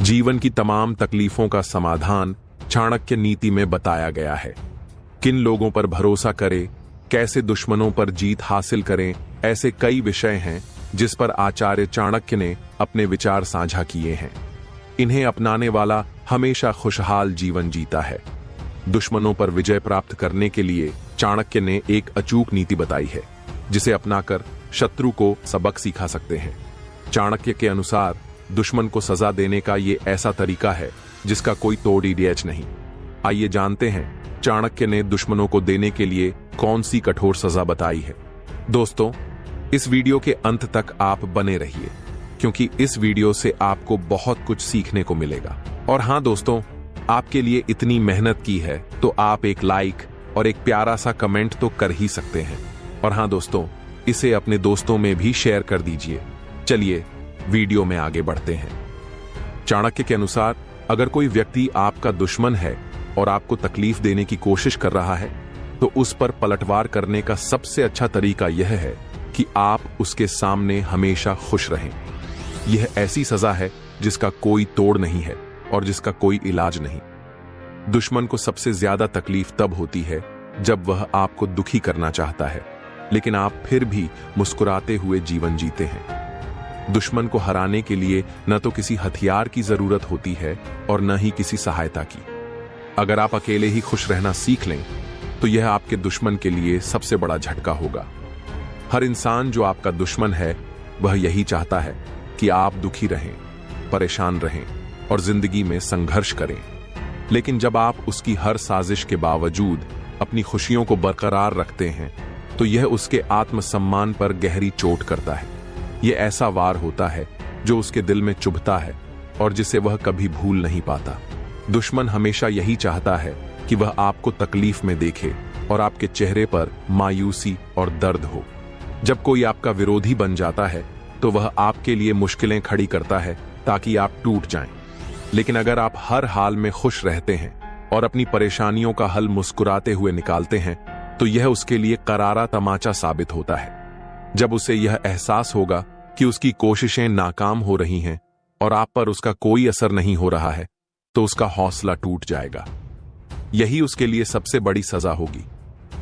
जीवन की तमाम तकलीफों का समाधान चाणक्य नीति में बताया गया है। किन लोगों पर भरोसा करें, कैसे दुश्मनों पर जीत हासिल करें, ऐसे कई विषय हैं जिस पर आचार्य चाणक्य ने अपने विचार साझा किए हैं। इन्हें अपनाने वाला हमेशा खुशहाल जीवन जीता है। दुश्मनों पर विजय प्राप्त करने के लिए चाणक्य ने एक अचूक नीति बताई है, जिसे अपनाकर शत्रु को सबक सिखा सकते हैं। चाणक्य के अनुसार दुश्मन को सजा देने का ये ऐसा तरीका है जिसका कोई तोड़ डैच नहीं। आइए जानते हैं चाणक्य ने दुश्मनों को देने के लिए कौन सी कठोर सजा बताई है। दोस्तों, इस वीडियो के अंत तक आप बने रहिए, क्योंकि इस वीडियो से आपको बहुत कुछ सीखने को मिलेगा। और हाँ दोस्तों, आपके लिए इतनी मेहनत की है तो आप एक लाइक और एक प्यारा सा कमेंट तो कर ही सकते हैं। और हाँ दोस्तों, इसे अपने दोस्तों में भी शेयर कर दीजिए। चलिए वीडियो में आगे बढ़ते हैं। चाणक्य के अनुसार अगर कोई व्यक्ति आपका दुश्मन है और आपको तकलीफ देने की कोशिश कर रहा है, तो उस पर पलटवार करने का सबसे अच्छा तरीका यह है कि आप उसके सामने हमेशा खुश रहें। यह ऐसी सजा है जिसका कोई तोड़ नहीं है और जिसका कोई इलाज नहीं। दुश्मन को सबसे ज्यादा तकलीफ तब होती है जब वह आपको दुखी करना चाहता है, लेकिन आप फिर भी मुस्कुराते हुए जीवन जीते हैं। दुश्मन को हराने के लिए न तो किसी हथियार की जरूरत होती है और न ही किसी सहायता की। अगर आप अकेले ही खुश रहना सीख लें तो यह आपके दुश्मन के लिए सबसे बड़ा झटका होगा। हर इंसान जो आपका दुश्मन है वह यही चाहता है कि आप दुखी रहें, परेशान रहें और जिंदगी में संघर्ष करें। लेकिन जब आप उसकी हर साजिश के बावजूद अपनी खुशियों को बरकरार रखते हैं तो यह उसके आत्मसम्मान पर गहरी चोट करता है। यह ऐसा वार होता है जो उसके दिल में चुभता है और जिसे वह कभी भूल नहीं पाता। दुश्मन हमेशा यही चाहता है कि वह आपको तकलीफ में देखे और आपके चेहरे पर मायूसी और दर्द हो। जब कोई आपका विरोधी बन जाता है तो वह आपके लिए मुश्किलें खड़ी करता है ताकि आप टूट जाएं। लेकिन अगर आप हर हाल में खुश रहते हैं और अपनी परेशानियों का हल मुस्कुराते हुए निकालते हैं तो यह उसके लिए करारा तमाचा साबित होता है। जब उसे यह एहसास होगा कि उसकी कोशिशें नाकाम हो रही हैं और आप पर उसका कोई असर नहीं हो रहा है, तो उसका हौसला टूट जाएगा। यही उसके लिए सबसे बड़ी सजा होगी।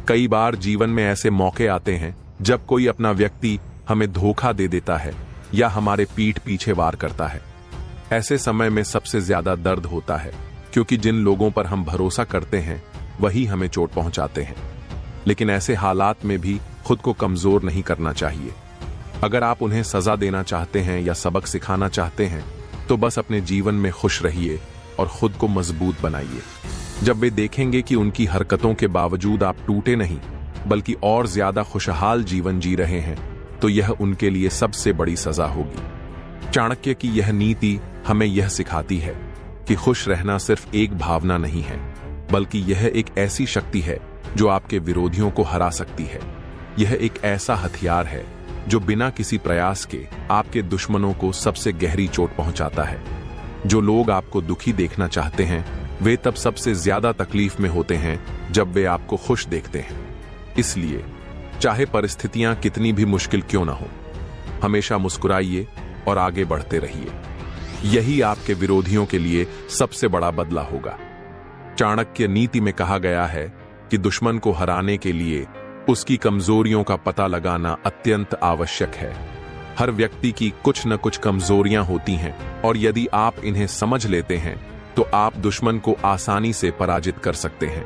कई बार जीवन में ऐसे मौके आते हैं जब कोई अपना व्यक्ति हमें धोखा दे देता है या हमारे पीठ पीछे वार करता है। ऐसे समय में सबसे ज्यादा दर्द होता है, क्योंकि जिन लोगों पर हम भरोसा करते हैं वही हमें चोट पहुंचाते हैं। लेकिन ऐसे हालात में भी खुद को कमजोर नहीं करना चाहिए। अगर आप उन्हें सजा देना चाहते हैं या सबक सिखाना चाहते हैं तो बस अपने जीवन में खुश रहिए और खुद को मजबूत बनाइए। जब वे देखेंगे कि उनकी हरकतों के बावजूद आप टूटे नहीं बल्कि और ज्यादा खुशहाल जीवन जी रहे हैं, तो यह उनके लिए सबसे बड़ी सजा होगी। चाणक्य की यह नीति हमें यह सिखाती है कि खुश रहना सिर्फ एक भावना नहीं है, बल्कि यह एक ऐसी शक्ति है जो आपके विरोधियों को हरा सकती है। यह एक ऐसा हथियार है जो बिना किसी प्रयास के आपके दुश्मनों को सबसे गहरी चोट पहुंचाता है। जो लोग आपको दुखी देखना चाहते हैं वे तब सबसे ज्यादा तकलीफ में होते हैं जब वे आपको खुश देखते हैं। इसलिए चाहे परिस्थितियां कितनी भी मुश्किल क्यों ना हो, हमेशा मुस्कुराइए और आगे बढ़ते रहिए। यही आपके विरोधियों के लिए सबसे बड़ा बदला होगा। चाणक्य नीति में कहा गया है कि दुश्मन को हराने के लिए उसकी कमजोरियों का पता लगाना अत्यंत आवश्यक है। हर व्यक्ति की कुछ न कुछ कमजोरियां होती हैं और यदि आप इन्हें समझ लेते हैं तो आप दुश्मन को आसानी से पराजित कर सकते हैं।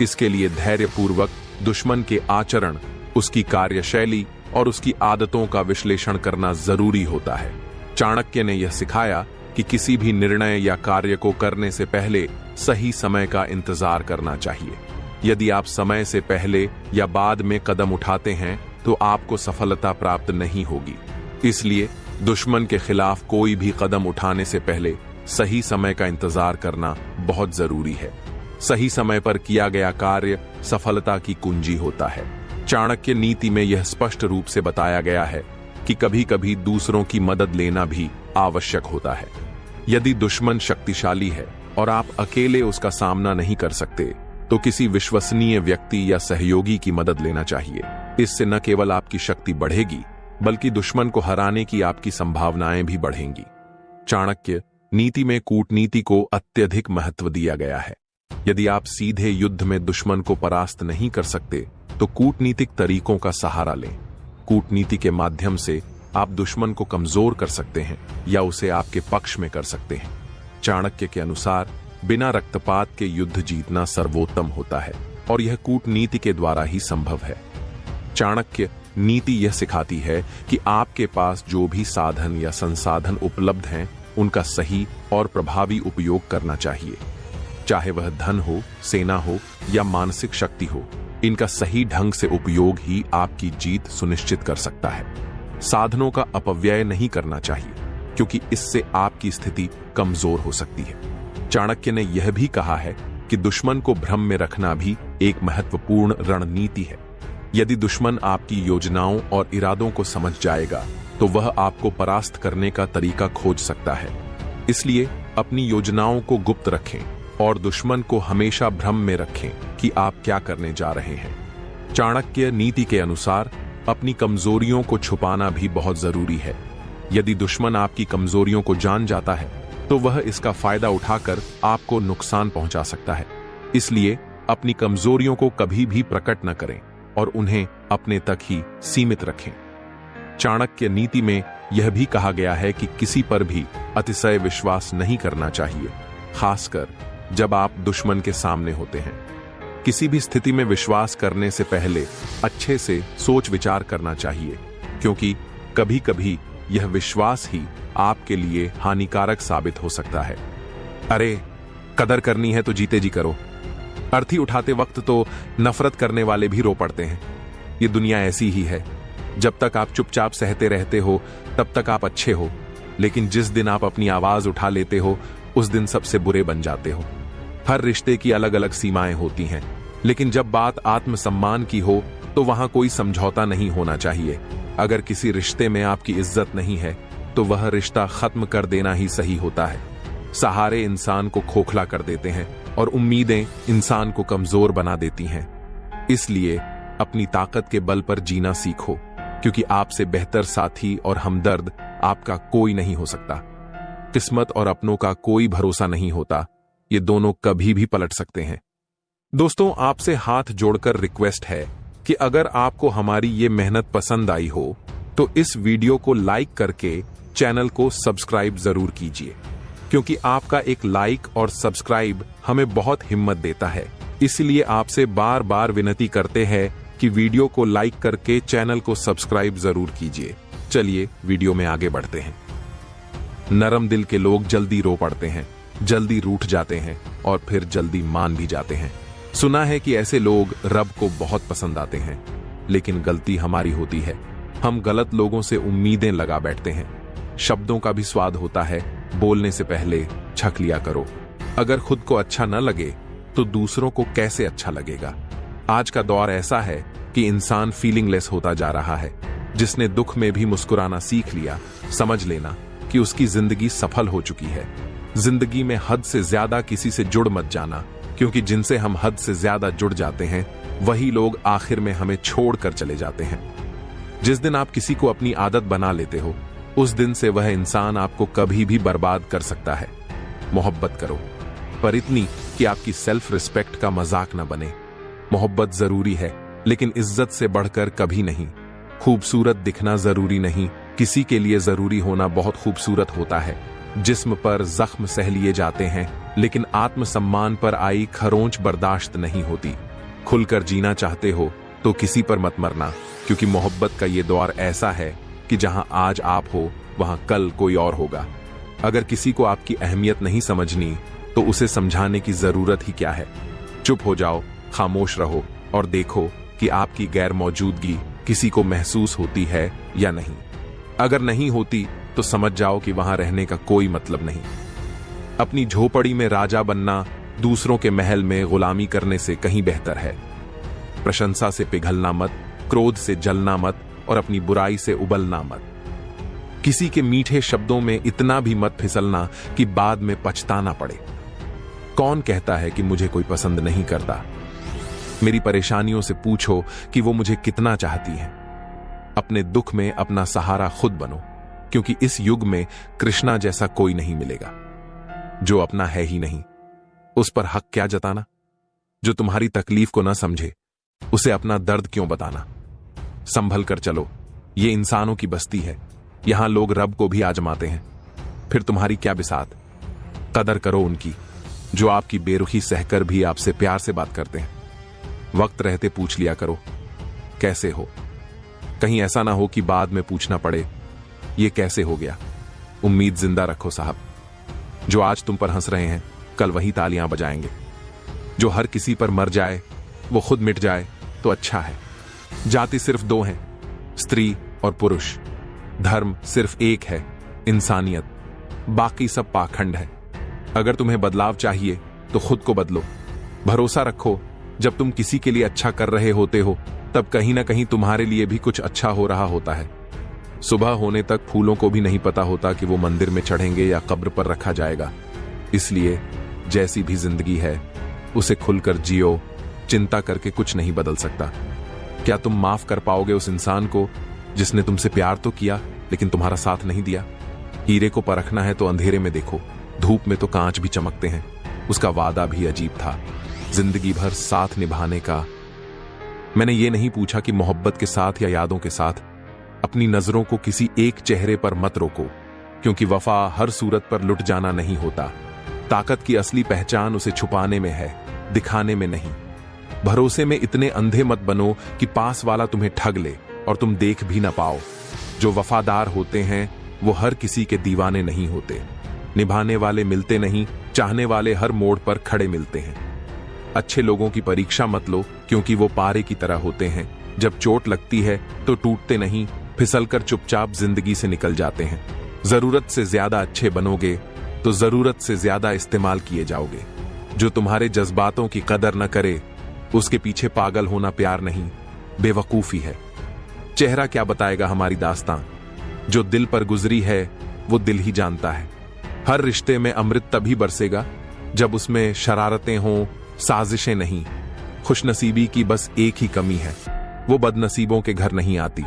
इसके लिए धैर्यपूर्वक दुश्मन के आचरण, उसकी कार्यशैली और उसकी आदतों का विश्लेषण करना जरूरी होता है। चाणक्य ने यह सिखाया कि किसी भी निर्णय या कार्य को करने से पहले सही समय का इंतजार करना चाहिए। यदि आप समय से पहले या बाद में कदम उठाते हैं तो आपको सफलता प्राप्त नहीं होगी। इसलिए दुश्मन के खिलाफ कोई भी कदम उठाने से पहले सही समय का इंतजार करना बहुत जरूरी है। सही समय पर किया गया कार्य सफलता की कुंजी होता है। चाणक्य नीति में यह स्पष्ट रूप से बताया गया है कि कभी कभी दूसरों की मदद लेना भी आवश्यक होता है। यदि दुश्मन शक्तिशाली है और आप अकेले उसका सामना नहीं कर सकते तो किसी विश्वसनीय व्यक्ति या सहयोगी की मदद लेना चाहिए। इससे न केवल आपकी शक्ति बढ़ेगी बल्कि दुश्मन को हराने की आपकी संभावनाएं भी बढ़ेंगी। चाणक्य नीति में कूटनीति को अत्यधिक महत्व दिया गया है। यदि आप सीधे युद्ध में दुश्मन को परास्त नहीं कर सकते तो कूटनीतिक तरीकों का सहारा लें। कूटनीति के माध्यम से आप दुश्मन को कमजोर कर सकते हैं या उसे आपके पक्ष में कर सकते हैं। चाणक्य के अनुसार बिना रक्तपात के युद्ध जीतना सर्वोत्तम होता है और यह कूटनीति के द्वारा ही संभव है। चाणक्य नीति यह सिखाती है कि आपके पास जो भी साधन या संसाधन उपलब्ध हैं, उनका सही और प्रभावी उपयोग करना चाहिए। चाहे वह धन हो, सेना हो या मानसिक शक्ति हो, इनका सही ढंग से उपयोग ही आपकी जीत सुनिश्चित कर सकता है। साधनों का अपव्यय नहीं करना चाहिए क्योंकि इससे आपकी स्थिति कमजोर हो सकती है। चाणक्य ने यह भी कहा है कि दुश्मन को भ्रम में रखना भी एक महत्वपूर्ण रणनीति है। यदि दुश्मन आपकी योजनाओं और इरादों को समझ जाएगा तो वह आपको परास्त करने का तरीका खोज सकता है। इसलिए अपनी योजनाओं को गुप्त रखें और दुश्मन को हमेशा भ्रम में रखें कि आप क्या करने जा रहे हैं। चाणक्य नीति के अनुसार अपनी कमजोरियों को छुपाना भी बहुत जरूरी है। यदि दुश्मन आपकी कमजोरियों को जान जाता है तो वह इसका फायदा उठाकर आपको नुकसान पहुंचा सकता है। इसलिए अपनी कमजोरियों को कभी भी प्रकट न करें और उन्हें अपने तक ही सीमित रखें। चाणक्य नीति में यह भी कहा गया है कि किसी पर भी अतिशय विश्वास नहीं करना चाहिए, खासकर जब आप दुश्मन के सामने होते हैं। किसी भी स्थिति में विश्वास करने से पहले अच्छे से सोच विचार करना चाहिए, क्योंकि कभी कभी यह विश्वास ही आपके लिए हानिकारक साबित हो सकता है। अरे, कदर करनी है तो जीते जी करो। अर्थी उठाते वक्त तो नफरत करने वाले भी रो पड़ते हैं। ये दुनिया ऐसी ही है। जब तक आप चुपचाप सहते रहते हो तब तक आप अच्छे हो, लेकिन जिस दिन आप अपनी आवाज उठा लेते हो उस दिन सबसे बुरे बन जाते हो। हर रिश्ते की अलग अलग सीमाएं होती हैं, लेकिन जब बात आत्मसम्मान की हो तो वहां कोई समझौता नहीं होना चाहिए। अगर किसी रिश्ते में आपकी इज्जत नहीं है तो वह रिश्ता खत्म कर देना ही सही होता है। सहारे इंसान को खोखला कर देते हैं और उम्मीदें इंसान को कमजोर बना देती हैं। इसलिए अपनी ताकत के बल पर जीना सीखो, क्योंकि आपसे बेहतर साथी और हमदर्द आपका कोई नहीं हो सकता। किस्मत और अपनों का कोई भरोसा नहीं होता, ये दोनों कभी भी पलट सकते हैं। दोस्तों, आपसे हाथ जोड़कर रिक्वेस्ट है कि अगर आपको हमारी ये मेहनत पसंद आई हो तो इस वीडियो को लाइक करके चैनल को सब्सक्राइब जरूर कीजिए, क्योंकि आपका एक लाइक और सब्सक्राइब हमें बहुत हिम्मत देता है। इसलिए आपसे बार बार विनती करते हैं कि वीडियो को लाइक करके चैनल को सब्सक्राइब जरूर कीजिए। चलिए वीडियो में आगे बढ़ते हैं। नरम दिल के लोग जल्दी रो पड़ते हैं, जल्दी रूठ जाते हैं और फिर जल्दी मान भी जाते हैं। सुना है कि ऐसे लोग रब को बहुत पसंद आते हैं, लेकिन गलती हमारी होती है। हम गलत लोगों से उम्मीदें लगा बैठते हैं। शब्दों का भी स्वाद होता है, बोलने से पहले छक लिया करो। अगर खुद को अच्छा न लगे तो दूसरों को कैसे अच्छा लगेगा। आज का दौर ऐसा है कि इंसान फीलिंगलेस होता जा रहा है। जिसने दुख में भी मुस्कुराना सीख लिया, समझ लेना कि उसकी जिंदगी सफल हो चुकी है। जिंदगी में हद से ज्यादा किसी से जुड़ मत जाना, क्योंकि जिनसे हम हद से ज्यादा जुड़ जाते हैं वही लोग आखिर में हमें छोड़कर चले जाते हैं। जिस दिन आप किसी को अपनी आदत बना लेते हो, उस दिन से वह इंसान आपको कभी भी बर्बाद कर सकता है। मोहब्बत करो, पर इतनी कि आपकी सेल्फ रिस्पेक्ट का मजाक न बने। मोहब्बत जरूरी है, लेकिन इज्जत से बढ़कर कभी नहीं। खूबसूरत दिखना जरूरी नहीं, किसी के लिए जरूरी होना बहुत खूबसूरत होता है। जिस्म पर जख्म सह लिए जाते हैं, लेकिन आत्मसम्मान पर आई खरोंच बर्दाश्त नहीं होती। खुलकर जीना चाहते हो तो किसी पर मत मरना, क्योंकि मोहब्बत का ये दौर ऐसा है कि जहां आज आप हो वहां कल कोई और होगा। अगर किसी को आपकी अहमियत नहीं समझनी तो उसे समझाने की जरूरत ही क्या है। चुप हो जाओ, खामोश रहो और देखो कि आपकी गैर मौजूदगी किसी को महसूस होती है या नहीं। अगर नहीं होती तो समझ जाओ कि वहां रहने का कोई मतलब नहीं। अपनी झोपड़ी में राजा बनना दूसरों के महल में गुलामी करने से कहीं बेहतर है। प्रशंसा से पिघलना मत, क्रोध से जलना मत और अपनी बुराई से उबलना मत। किसी के मीठे शब्दों में इतना भी मत फिसलना कि बाद में पछताना पड़े। कौन कहता है कि मुझे कोई पसंद नहीं करता? मेरी परेशानियों से पूछो कि वो मुझे कितना चाहती हैं। अपने दुख में अपना सहारा खुद बनो, क्योंकि इस युग में कृष्णा जैसा कोई नहीं मिलेगा। जो अपना है ही नहीं, उस पर हक क्या जताना? जो तुम्हारी तकलीफ को ना समझे, उसे अपना दर्द क्यों बताना? संभल कर चलो, ये इंसानों की बस्ती है, यहां लोग रब को भी आजमाते हैं। फिर तुम्हारी क्या बिसात? कदर करो उनकी, जो आपकी बेरुखी सहकर भी आपसे प्यार से बात करते हैं। वक्त रहते पूछ लिया करो, कैसे हो? कहीं ऐसा ना हो कि बाद में पूछना पड़े, ये कैसे हो गया? उम्मीद जिंदा रखो साहब। जो आज तुम पर हंस रहे हैं, कल वही तालियां बजाएंगे। जो हर किसी पर मर जाए, वो खुद मिट जाए तो अच्छा है। जाति सिर्फ दो हैं, स्त्री और पुरुष। धर्म सिर्फ एक है, इंसानियत। बाकी सब पाखंड है। अगर तुम्हें बदलाव चाहिए तो खुद को बदलो। भरोसा रखो, जब तुम किसी के लिए अच्छा कर रहे होते हो, तब कहीं ना कहीं तुम्हारे लिए भी कुछ अच्छा हो रहा होता है। सुबह होने तक फूलों को भी नहीं पता होता कि वो मंदिर में चढ़ेंगे या कब्र पर रखा जाएगा। इसलिए जैसी भी जिंदगी है, उसे खुलकर जियो। चिंता करके कुछ नहीं बदल सकता। क्या तुम माफ कर पाओगे उस इंसान को जिसने तुमसे प्यार तो किया लेकिन तुम्हारा साथ नहीं दिया? हीरे को परखना है तो अंधेरे में देखो, धूप में तो कांच भी चमकते हैं। उसका वादा भी अजीब था, जिंदगी भर साथ निभाने का। मैंने ये नहीं पूछा कि मोहब्बत के साथ या यादों के साथ। अपनी नजरों को किसी एक चेहरे पर मत रोको, क्योंकि वफा हर सूरत पर लुट जाना नहीं होता। ताकत की असली पहचान उसे छुपाने में है, दिखाने में नहीं। भरोसे में इतने अंधे मत बनो कि पास वाला तुम्हें ठग ले और तुम देख भी ना पाओ। जो वफादार होते हैं वो हर किसी के दीवाने नहीं होते। निभाने वाले मिलते नहीं, चाहने वाले हर मोड़ पर खड़े मिलते हैं। अच्छे लोगों की परीक्षा मत लो, क्योंकि वो पारे की तरह होते हैं। जब चोट लगती है तो टूटते नहीं, फिसलकर चुपचाप जिंदगी से निकल जाते हैं। जरूरत से ज्यादा अच्छे बनोगे तो जरूरत से ज्यादा इस्तेमाल किए जाओगे। जो तुम्हारे जज्बातों की कदर न करे, उसके पीछे पागल होना प्यार नहीं, बेवकूफी है। चेहरा क्या बताएगा हमारी दास्तां? जो दिल पर गुजरी है वो दिल ही जानता है। हर रिश्ते में अमृत तभी बरसेगा जब उसमें शरारतें हों, साजिशें नहीं। खुशनसीबी की बस एक ही कमी है, वो बदनसीबों के घर नहीं आती।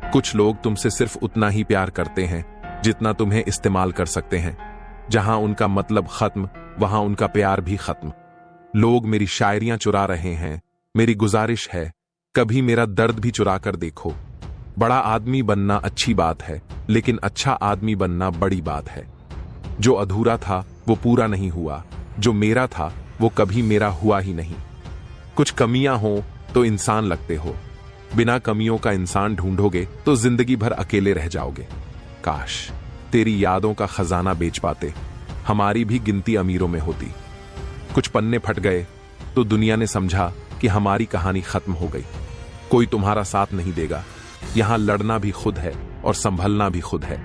कुछ लोग तुमसे सिर्फ उतना ही प्यार करते हैं जितना तुम्हें इस्तेमाल कर सकते हैं। जहां उनका मतलब खत्म, वहां उनका प्यार भी खत्म। लोग मेरी शायरियां चुरा रहे हैं, मेरी गुजारिश है कभी मेरा दर्द भी चुरा कर देखो। बड़ा आदमी बनना अच्छी बात है, लेकिन अच्छा आदमी बनना बड़ी बात है। जो अधूरा था वो पूरा नहीं हुआ, जो मेरा था वो कभी मेरा हुआ ही नहीं। कुछ कमियां हो तो इंसान लगते हो, बिना कमियों का इंसान ढूंढोगे तो जिंदगी भर अकेले रह जाओगे। काश तेरी यादों का खजाना बेच पाते, हमारी भी गिनती अमीरों में होती। कुछ पन्ने फट गए तो दुनिया ने समझा कि हमारी कहानी खत्म हो गई। कोई तुम्हारा साथ नहीं देगा, यहां लड़ना भी खुद है और संभलना भी खुद है।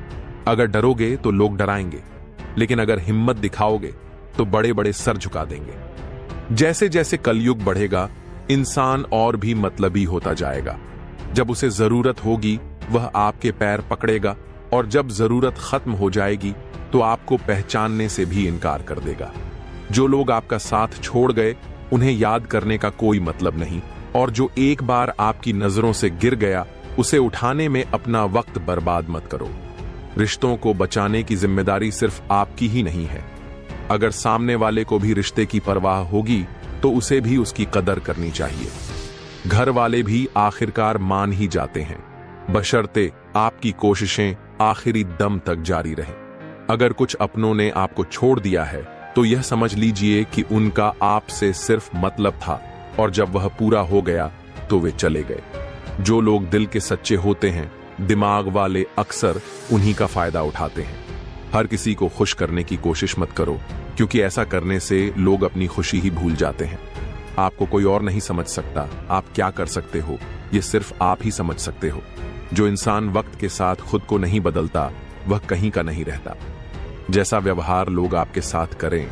अगर डरोगे तो लोग डराएंगे, लेकिन अगर हिम्मत दिखाओगे तो बड़े बड़े सर झुका देंगे। जैसे जैसे कलयुग बढ़ेगा, इंसान और भी मतलबी होता जाएगा। जब उसे जरूरत होगी वह आपके पैर पकड़ेगा, और जब जरूरत खत्म हो जाएगी तो आपको पहचानने से भी इनकार कर देगा। जो लोग आपका साथ छोड़ गए, उन्हें याद करने का कोई मतलब नहीं, और जो एक बार आपकी नजरों से गिर गया, उसे उठाने में अपना वक्त बर्बाद मत करो। रिश्तों को बचाने की जिम्मेदारी सिर्फ आपकी ही नहीं है। अगर सामने वाले को भी रिश्ते की परवाह होगी तो उसे भी उसकी कदर करनी चाहिए। घर वाले भी आखिरकार मान ही जाते हैं, बशर्ते आपकी कोशिशें आखिरी दम तक जारी रहें। अगर कुछ अपनों ने आपको छोड़ दिया है तो यह समझ लीजिए कि उनका आपसे सिर्फ मतलब था, और जब वह पूरा हो गया तो वे चले गए। जो लोग दिल के सच्चे होते हैं, दिमाग वाले अक्सर उन्हीं का फायदा उठाते हैं। हर किसी को खुश करने की कोशिश मत करो, क्योंकि ऐसा करने से लोग अपनी खुशी ही भूल जाते हैं। आपको कोई और नहीं समझ सकता। आप क्या कर सकते हो, ये सिर्फ आप ही समझ सकते हो। जो इंसान वक्त के साथ खुद को नहीं बदलता, वह कहीं का नहीं रहता। जैसा व्यवहार लोग आपके साथ करें,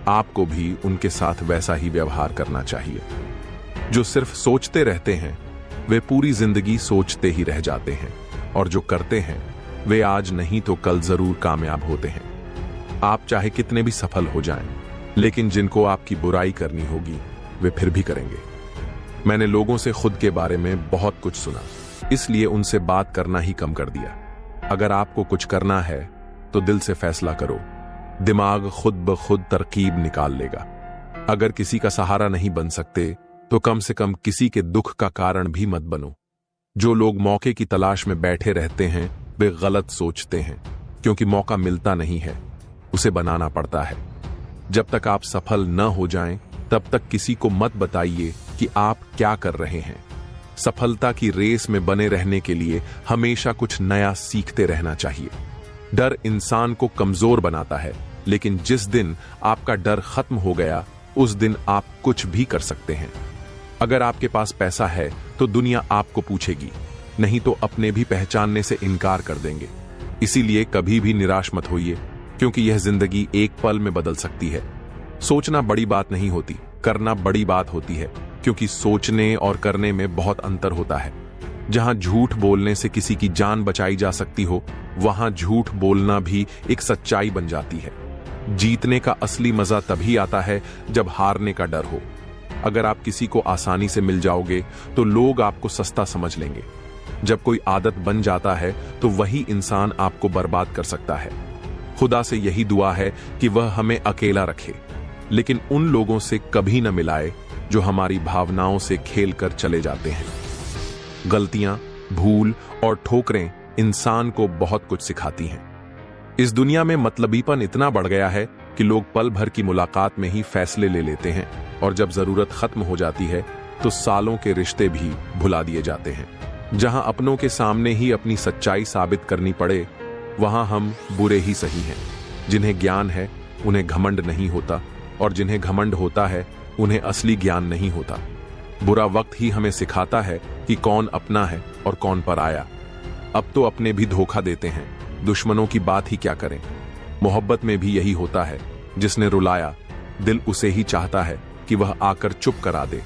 आपको भी उनके साथ वैसा ही व्यवहार करना चाहिए। जो सिर्फ सोचते रहते हैं, वे पूरी जिंदगी सोचते ही रह जाते हैं, और जो करते हैं वे आज नहीं तो कल जरूर कामयाब होते हैं। आप चाहे कितने भी सफल हो जाएं, लेकिन जिनको आपकी बुराई करनी होगी वे फिर भी करेंगे। मैंने लोगों से खुद के बारे में बहुत कुछ सुना, इसलिए उनसे बात करना ही कम कर दिया। अगर आपको कुछ करना है तो दिल से फैसला करो, दिमाग खुद ब खुद तरकीब निकाल लेगा। अगर किसी का सहारा नहीं बन सकते तो कम से कम किसी के दुख का कारण भी मत बनो। जो लोग मौके की तलाश में बैठे रहते हैं वे गलत सोचते हैं, क्योंकि मौका मिलता नहीं है, उसे बनाना पड़ता है। जब तक आप सफल न हो जाएं, तब तक किसी को मत बताइए कि आप क्या कर रहे हैं। सफलता की रेस में बने रहने के लिए हमेशा कुछ नया सीखते रहना चाहिए। डर इंसान को कमजोर बनाता है, लेकिन जिस दिन आपका डर खत्म हो गया उस दिन आप कुछ भी कर सकते हैं। अगर आपके पास पैसा है तो दुनिया आपको पूछेगी, नहीं तो अपने भी पहचानने से इनकार कर देंगे। इसीलिए कभी भी निराश मत होइए, क्योंकि यह जिंदगी एक पल में बदल सकती है। सोचना बड़ी बात नहीं होती, करना बड़ी बात होती है, क्योंकि सोचने और करने में बहुत अंतर होता है। जहां झूठ बोलने से किसी की जान बचाई जा सकती हो, वहां झूठ बोलना भी एक सच्चाई बन जाती है। जीतने का असली मजा तभी आता है जब हारने का डर हो। अगर आप किसी को आसानी से मिल जाओगे तो लोग आपको सस्ता समझ लेंगे। जब कोई आदत बन जाता है तो वही इंसान आपको बर्बाद कर सकता है। खुदा से यही दुआ है कि वह हमें अकेला रखे, लेकिन उन लोगों से कभी न मिलाए जो हमारी भावनाओं से खेल कर चले जाते हैं। गलतियां, भूल और ठोकरें इंसान को बहुत कुछ सिखाती हैं। इस दुनिया में मतलबीपन इतना बढ़ गया है कि लोग पल भर की मुलाकात में ही फैसले ले लेते हैं, और जब जरूरत खत्म हो जाती है तो सालों के रिश्ते भी भुला दिए जाते हैं। जहां अपनों के सामने ही अपनी सच्चाई साबित करनी पड़े, वहां हम बुरे ही सही हैं। जिन्हें ज्ञान है उन्हें घमंड नहीं होता, और जिन्हें घमंड होता है उन्हें असली ज्ञान नहीं होता। बुरा वक्त ही हमें सिखाता है कि कौन अपना है और कौन पराया। अब तो अपने भी धोखा देते हैं, दुश्मनों की बात ही क्या करें। मोहब्बत में भी यही होता है, जिसने रुलाया दिल उसे ही चाहता है कि वह आकर चुप करा दे।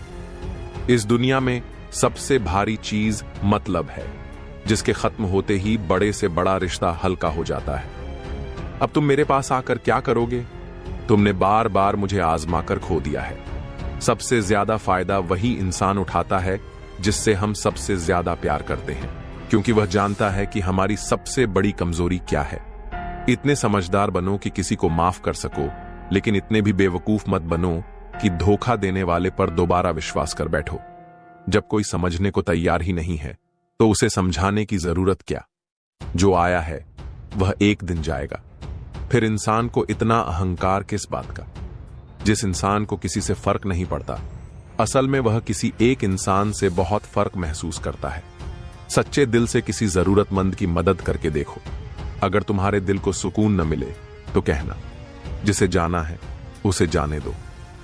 इस दुनिया में सबसे भारी चीज मतलब है, जिसके खत्म होते ही बड़े से बड़ा रिश्ता हल्का हो जाता है। अब तुम मेरे पास आकर क्या करोगे? तुमने बार बार मुझे आजमा कर खो दिया है। सबसे ज्यादा फायदा वही इंसान उठाता है जिससे हम सबसे ज्यादा प्यार करते हैं, क्योंकि वह जानता है कि हमारी सबसे बड़ी कमजोरी क्या है। इतने समझदार बनो कि किसी को माफ कर सको, लेकिन इतने भी बेवकूफ मत बनो कि धोखा देने वाले पर दोबारा विश्वास कर बैठो। जब कोई समझने को तैयार ही नहीं है तो उसे समझाने की जरूरत क्या? जो आया है वह एक दिन जाएगा। फिर इंसान को इतना अहंकार किस बात का? जिस इंसान को किसी से फर्क नहीं पड़ता, असल में वह किसी एक इंसान से बहुत फर्क महसूस करता है। सच्चे दिल से किसी जरूरतमंद की मदद करके देखो। अगर तुम्हारे दिल को सुकून न मिले तो कहना, जिसे जाना है उसे जाने दो,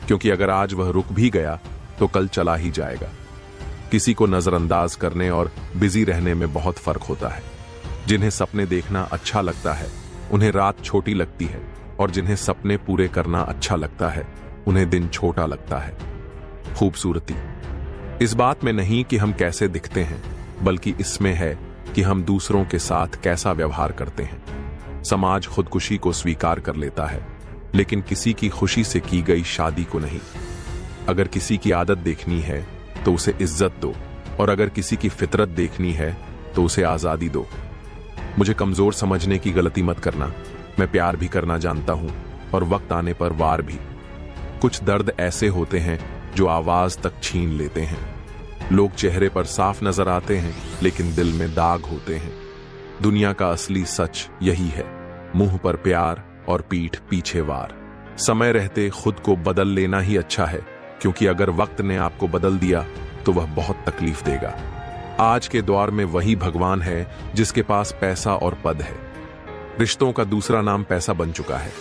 क्योंकि अगर आज वह रुक भी गया तो कल चला ही जाएगा। किसी को नजरअंदाज करने और बिजी रहने में बहुत फर्क होता है। जिन्हें सपने देखना अच्छा लगता है उन्हें रात छोटी लगती है, और जिन्हें सपने पूरे करना अच्छा लगता है उन्हें दिन छोटा लगता है। खूबसूरती इस बात में नहीं कि हम कैसे दिखते हैं, बल्कि इसमें है कि हम दूसरों के साथ कैसा व्यवहार करते हैं। समाज खुदकुशी को स्वीकार कर लेता है, लेकिन किसी की खुशी से की गई शादी को नहीं। अगर किसी की आदत देखनी है तो उसे इज्जत दो, और अगर किसी की फितरत देखनी है तो उसे आजादी दो। मुझे कमजोर समझने की गलती मत करना। मैं प्यार भी करना जानता हूं, और वक्त आने पर वार भी। कुछ दर्द ऐसे होते हैं जो आवाज तक छीन लेते हैं। लोग चेहरे पर साफ नजर आते हैं, लेकिन दिल में दाग होते हैं। दुनिया का असली सच यही है, मुंह पर प्यार और पीठ पीछे वार। समय रहते खुद को बदल लेना ही अच्छा है, क्योंकि अगर वक्त ने आपको बदल दिया तो वह बहुत तकलीफ देगा। आज के दौर में वही भगवान है जिसके पास पैसा और पद है। रिश्तों का दूसरा नाम पैसा बन चुका है।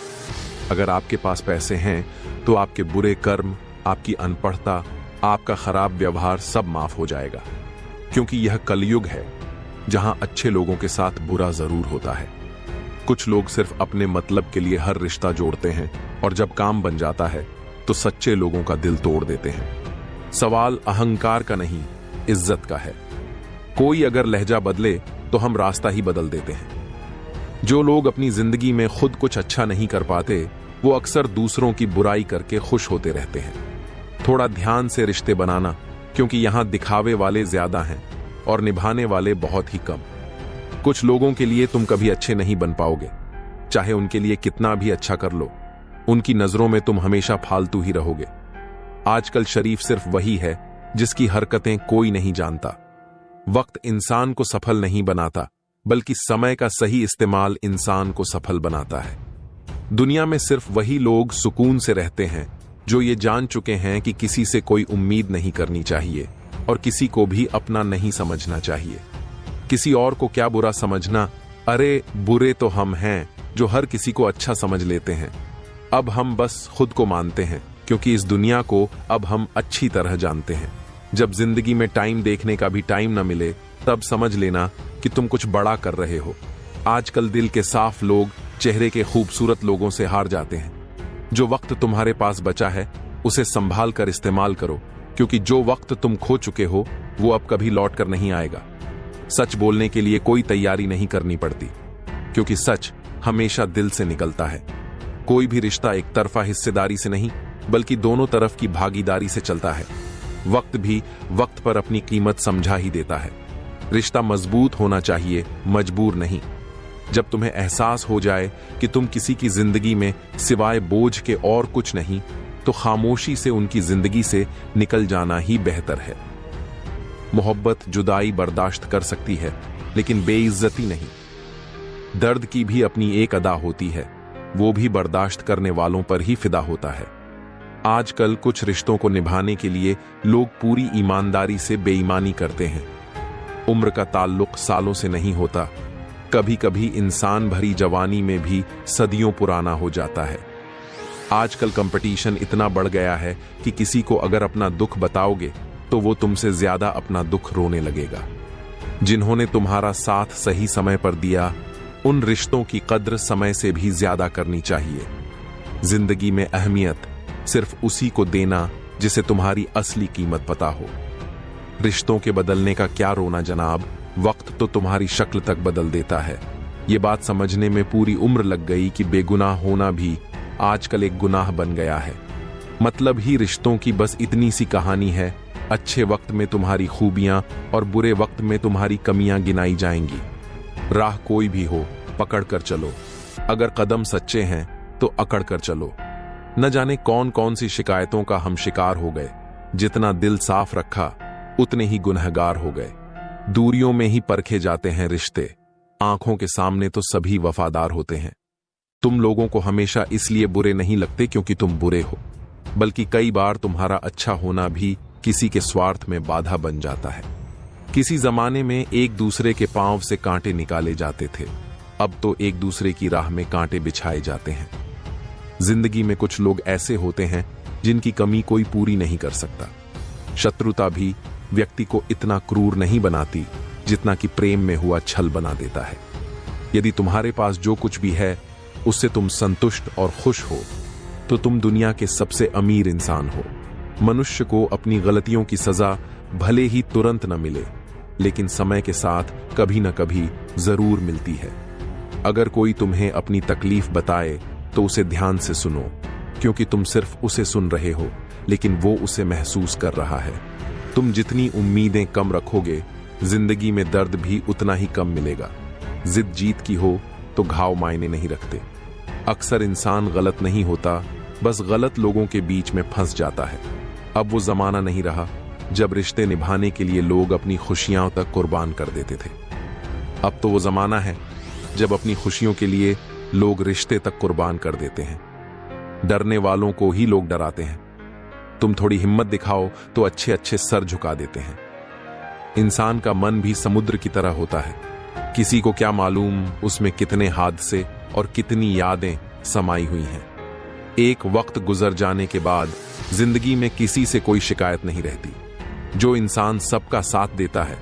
अगर आपके पास पैसे हैं तो आपके बुरे कर्म, आपकी अनपढ़ता, आपका खराब व्यवहार सब माफ हो जाएगा, क्योंकि यह कलयुग है जहां अच्छे लोगों के साथ बुरा जरूर होता है। कुछ लोग सिर्फ अपने मतलब के लिए हर रिश्ता जोड़ते हैं, और जब काम बन जाता है तो सच्चे लोगों का दिल तोड़ देते हैं। सवाल अहंकार का नहीं, इज्जत का है। कोई अगर लहजा बदले तो हम रास्ता ही बदल देते हैं। जो लोग अपनी जिंदगी में खुद कुछ अच्छा नहीं कर पाते, वो अक्सर दूसरों की बुराई करके खुश होते रहते हैं। थोड़ा ध्यान से रिश्ते बनाना, क्योंकि यहां दिखावे वाले ज्यादा हैं और निभाने वाले बहुत ही कम। कुछ लोगों के लिए तुम कभी अच्छे नहीं बन पाओगे, चाहे उनके लिए कितना भी अच्छा कर लो, उनकी नजरों में तुम हमेशा फालतू ही रहोगे। आजकल शरीफ सिर्फ वही है जिसकी हरकतें कोई नहीं जानता। वक्त इंसान को सफल नहीं बनाता, बल्कि समय का सही इस्तेमाल इंसान को सफल बनाता है। दुनिया में सिर्फ वही लोग सुकून से रहते हैं जो ये जान चुके हैं कि किसी से कोई उम्मीद नहीं करनी चाहिए और किसी को भी अपना नहीं समझना चाहिए। किसी और को क्या बुरा समझना, अरे बुरे तो हम हैं जो हर किसी को अच्छा समझ लेते हैं। अब हम बस खुद को मानते हैं, क्योंकि इस दुनिया को अब हम अच्छी तरह जानते हैं। जब जिंदगी में टाइम देखने का भी टाइम न मिले, तब समझ लेना कि तुम कुछ बड़ा कर रहे हो। आजकल दिल के साफ लोग चेहरे के खूबसूरत लोगों से हार जाते हैं। जो वक्त तुम्हारे पास बचा है उसे संभाल कर इस्तेमाल करो, क्योंकि जो वक्त तुम खो चुके हो वो अब कभी लौट कर नहीं आएगा। सच बोलने के लिए कोई तैयारी नहीं करनी पड़ती, क्योंकि सच हमेशा दिल से निकलता है। कोई भी रिश्ता एक तरफा हिस्सेदारी से नहीं, बल्कि दोनों तरफ की भागीदारी से चलता है। वक्त भी वक्त पर अपनी कीमत समझा ही देता है। रिश्ता मजबूत होना चाहिए, मजबूर नहीं। जब तुम्हें एहसास हो जाए कि तुम किसी की जिंदगी में सिवाय बोझ के और कुछ नहीं, तो खामोशी से उनकी जिंदगी से निकल जाना ही बेहतर है। मोहब्बत जुदाई बर्दाश्त कर सकती है, लेकिन बेइज्जती नहीं। दर्द की भी अपनी एक अदा होती है, वो भी बर्दाश्त करने वालों पर ही फिदा होता है। आजकल कुछ रिश्तों को निभाने के लिए लोग पूरी ईमानदारी से बेईमानी करते हैं। उम्र का ताल्लुक सालों से नहीं होता, कभी कभी इंसान भरी जवानी में भी सदियों पुराना हो जाता है। आजकल कंपटीशन इतना बढ़ गया है कि किसी को अगर अपना दुख बताओगे तो वो तुमसे ज्यादा अपना दुख रोने लगेगा। जिन्होंने तुम्हारा साथ सही समय पर दिया, उन रिश्तों की कद्र समय से भी ज्यादा करनी चाहिए। जिंदगी में अहमियत सिर्फ उसी को देना जिसे तुम्हारी असली कीमत पता हो। रिश्तों के बदलने का क्या रोना जनाब, वक्त तो तुम्हारी शक्ल तक बदल देता है। ये बात समझने में पूरी उम्र लग गई कि बेगुनाह होना भी आजकल एक गुनाह बन गया है। मतलब ही रिश्तों की बस इतनी सी कहानी है, अच्छे वक्त में तुम्हारी खूबियां और बुरे वक्त में तुम्हारी कमियां गिनाई जाएंगी। राह कोई भी हो, पकड़ कर चलो। अगर कदम सच्चे हैं तो अकड़ कर चलो। न जाने कौन कौन सी शिकायतों का हम शिकार हो गए। जितना दिल साफ रखा उतने ही गुनहगार हो गए। दूरियों में ही परखे जाते हैं रिश्ते, आंखों के सामने तो सभी वफादार होते हैं। तुम लोगों को हमेशा इसलिए बुरे नहीं लगते क्योंकि तुम बुरे हो, बल्कि कई बार तुम्हारा अच्छा होना भी किसी के स्वार्थ में बाधा बन जाता है। किसी जमाने में एक दूसरे के पांव से कांटे निकाले जाते थे, अब तो एक दूसरे की राह में कांटे बिछाए जाते हैं। जिंदगी में कुछ लोग ऐसे होते हैं जिनकी कमी कोई पूरी नहीं कर सकता। शत्रुता भी व्यक्ति को इतना क्रूर नहीं बनाती जितना कि प्रेम में हुआ छल बना देता है। यदि तुम्हारे पास जो कुछ भी है उससे तुम संतुष्ट और खुश हो, तो तुम दुनिया के सबसे अमीर इंसान हो। मनुष्य को अपनी गलतियों की सजा भले ही तुरंत न मिले, लेकिन समय के साथ कभी न कभी जरूर मिलती है। अगर कोई तुम्हें अपनी तकलीफ बताए तो उसे ध्यान से सुनो, क्योंकि तुम सिर्फ उसे सुन रहे हो, लेकिन वो उसे महसूस कर रहा है। तुम जितनी उम्मीदें कम रखोगे, जिंदगी में दर्द भी उतना ही कम मिलेगा। जिद जीत की हो तो घाव मायने नहीं रखते। अक्सर इंसान गलत नहीं होता, बस गलत लोगों के बीच में फंस जाता है। अब वो जमाना नहीं रहा जब रिश्ते निभाने के लिए लोग अपनी खुशियां तक कुर्बान कर देते थे। अब तो वो जमाना है जब अपनी खुशियों के लिए लोग रिश्ते तक कुर्बान कर देते हैं। डरने वालों को ही लोग डराते हैं। तुम थोड़ी हिम्मत दिखाओ तो अच्छे अच्छे सर झुका देते हैं। इंसान का मन भी समुद्र की तरह होता है। किसी को क्या मालूम उसमें कितने हादसे और कितनी यादें समाई हुई हैं। एक वक्त गुजर जाने के बाद जिंदगी में किसी से कोई शिकायत नहीं रहती। जो इंसान सबका साथ देता है,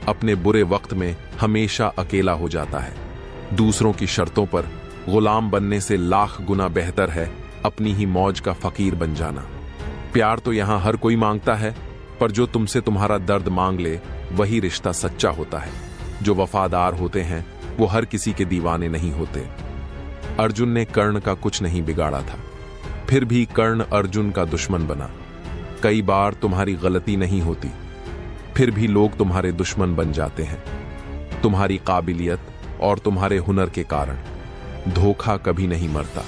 अपने बुरे वक्त में हमेशा अकेला हो जाता है। दूसरों की शर्तों पर गुलाम बनने से लाख गुना बेहतर है अपनी ही मौज का फकीर बन जाना। प्यार तो यहां हर कोई मांगता है, पर जो तुमसे तुम्हारा दर्द मांग ले वही रिश्ता सच्चा होता है। जो वफादार होते हैं वो हर किसी के दीवाने नहीं होते। अर्जुन ने कर्ण का कुछ नहीं बिगाड़ा था, फिर भी कर्ण अर्जुन का दुश्मन बना। कई बार तुम्हारी गलती नहीं होती, फिर भी लोग तुम्हारे दुश्मन बन जाते हैं, तुम्हारी काबिलियत और तुम्हारे हुनर के कारण। धोखा कभी नहीं मरता।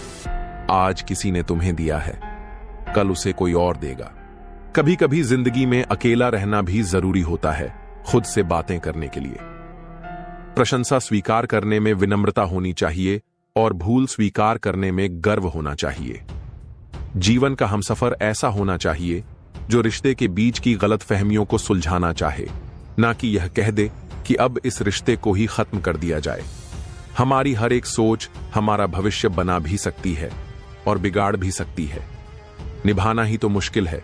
आज किसी ने तुम्हें दिया है, कल उसे कोई और देगा। कभी कभी जिंदगी में अकेला रहना भी जरूरी होता है, खुद से बातें करने के लिए। प्रशंसा स्वीकार करने में विनम्रता होनी चाहिए और भूल स्वीकार करने में गर्व होना चाहिए। जीवन का हमसफर ऐसा होना चाहिए जो रिश्ते के बीच की गलतफहमियों को सुलझाना चाहे, ना कि यह कह दे कि अब इस रिश्ते को ही खत्म कर दिया जाए। हमारी हर एक सोच हमारा भविष्य बना भी सकती है और बिगाड़ भी सकती है। निभाना ही तो मुश्किल है,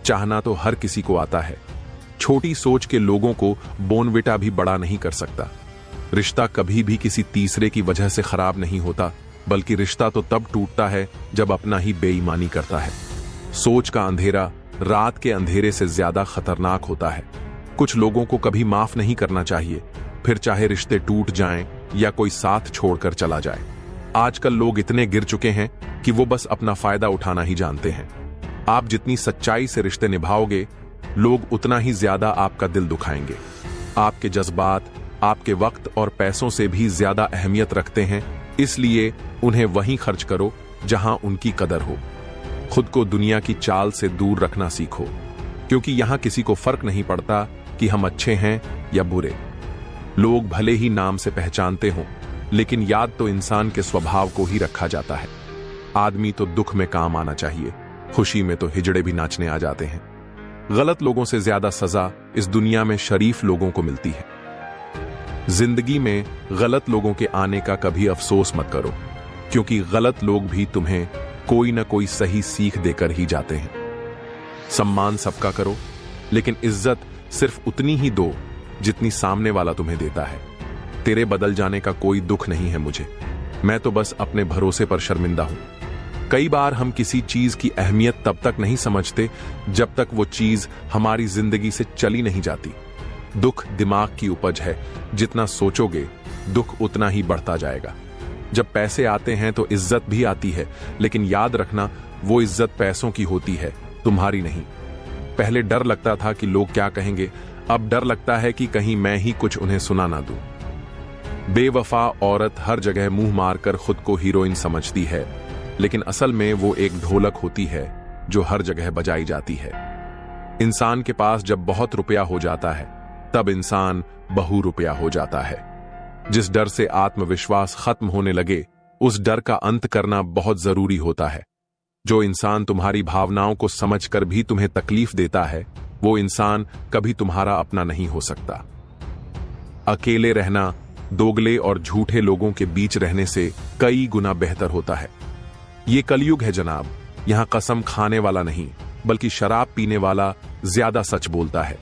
चाहना तो हर किसी को आता है। छोटी सोच के लोगों को बोनविटा भी बड़ा नहीं कर सकता। रिश्ता कभी भी किसी तीसरे की वजह से खराब नहीं होता, बल्कि रिश्ता तो तब टूटता है जब अपना ही बेईमानी करता है। सोच का अंधेरा रात के अंधेरे से ज्यादा खतरनाक होता है। कुछ लोगों को कभी माफ नहीं करना चाहिए, फिर चाहे रिश्ते टूट जाएं या कोई साथ छोड़कर चला जाए। आजकल लोग इतने गिर चुके हैं कि वो बस अपना फायदा उठाना ही जानते हैं। आप जितनी सच्चाई से रिश्ते निभाओगे, लोग उतना ही ज्यादा आपका दिल दुखाएंगे। आपके जज्बात आपके वक्त और पैसों से भी ज्यादा अहमियत रखते हैं, इसलिए उन्हें वहीं खर्च करो जहां उनकी कदर हो। खुद को दुनिया की चाल से दूर रखना सीखो, क्योंकि यहां किसी को फर्क नहीं पड़ता कि हम अच्छे हैं या बुरे। लोग भले ही नाम से पहचानते हों, लेकिन याद तो इंसान के स्वभाव को ही रखा जाता है। आदमी तो दुख में काम आना चाहिए, खुशी में तो हिजड़े भी नाचने आ जाते हैं। गलत लोगों से ज्यादा सजा इस दुनिया में शरीफ लोगों को मिलती है। जिंदगी में गलत लोगों के आने का कभी अफसोस मत करो, क्योंकि गलत लोग भी तुम्हें कोई ना कोई सही सीख देकर ही जाते हैं। सम्मान सबका करो, लेकिन इज्जत सिर्फ उतनी ही दो जितनी सामने वाला तुम्हें देता है। तेरे बदल जाने का कोई दुख नहीं है मुझे, मैं तो बस अपने भरोसे पर शर्मिंदा हूं। कई बार हम किसी चीज की अहमियत तब तक नहीं समझते जब तक वो चीज हमारी जिंदगी से चली नहीं जाती। दुख दिमाग की उपज है, जितना सोचोगे दुख उतना ही बढ़ता जाएगा। जब पैसे आते हैं तो इज्जत भी आती है, लेकिन याद रखना वो इज्जत पैसों की होती है, तुम्हारी नहीं। पहले डर लगता था कि लोग क्या कहेंगे, अब डर लगता है कि कहीं मैं ही कुछ उन्हें सुना ना दूं। बेवफा औरत हर जगह मुंह मारकर खुद को हीरोइन समझती है, लेकिन असल में वो एक ढोलक होती है जो हर जगह बजाई जाती है। इंसान के पास जब बहुत रुपया हो जाता है, तब इंसान बहु रुपया हो जाता है। जिस डर से आत्मविश्वास खत्म होने लगे, उस डर का अंत करना बहुत जरूरी होता है। जो इंसान तुम्हारी भावनाओं को समझकर भी तुम्हें तकलीफ देता है, वो इंसान कभी तुम्हारा अपना नहीं हो सकता। अकेले रहना दोगले और झूठे लोगों के बीच रहने से कई गुना बेहतर होता है। ये कलयुग है जनाब, यहां कसम खाने वाला नहीं, बल्कि शराब पीने वाला ज्यादा सच बोलता है।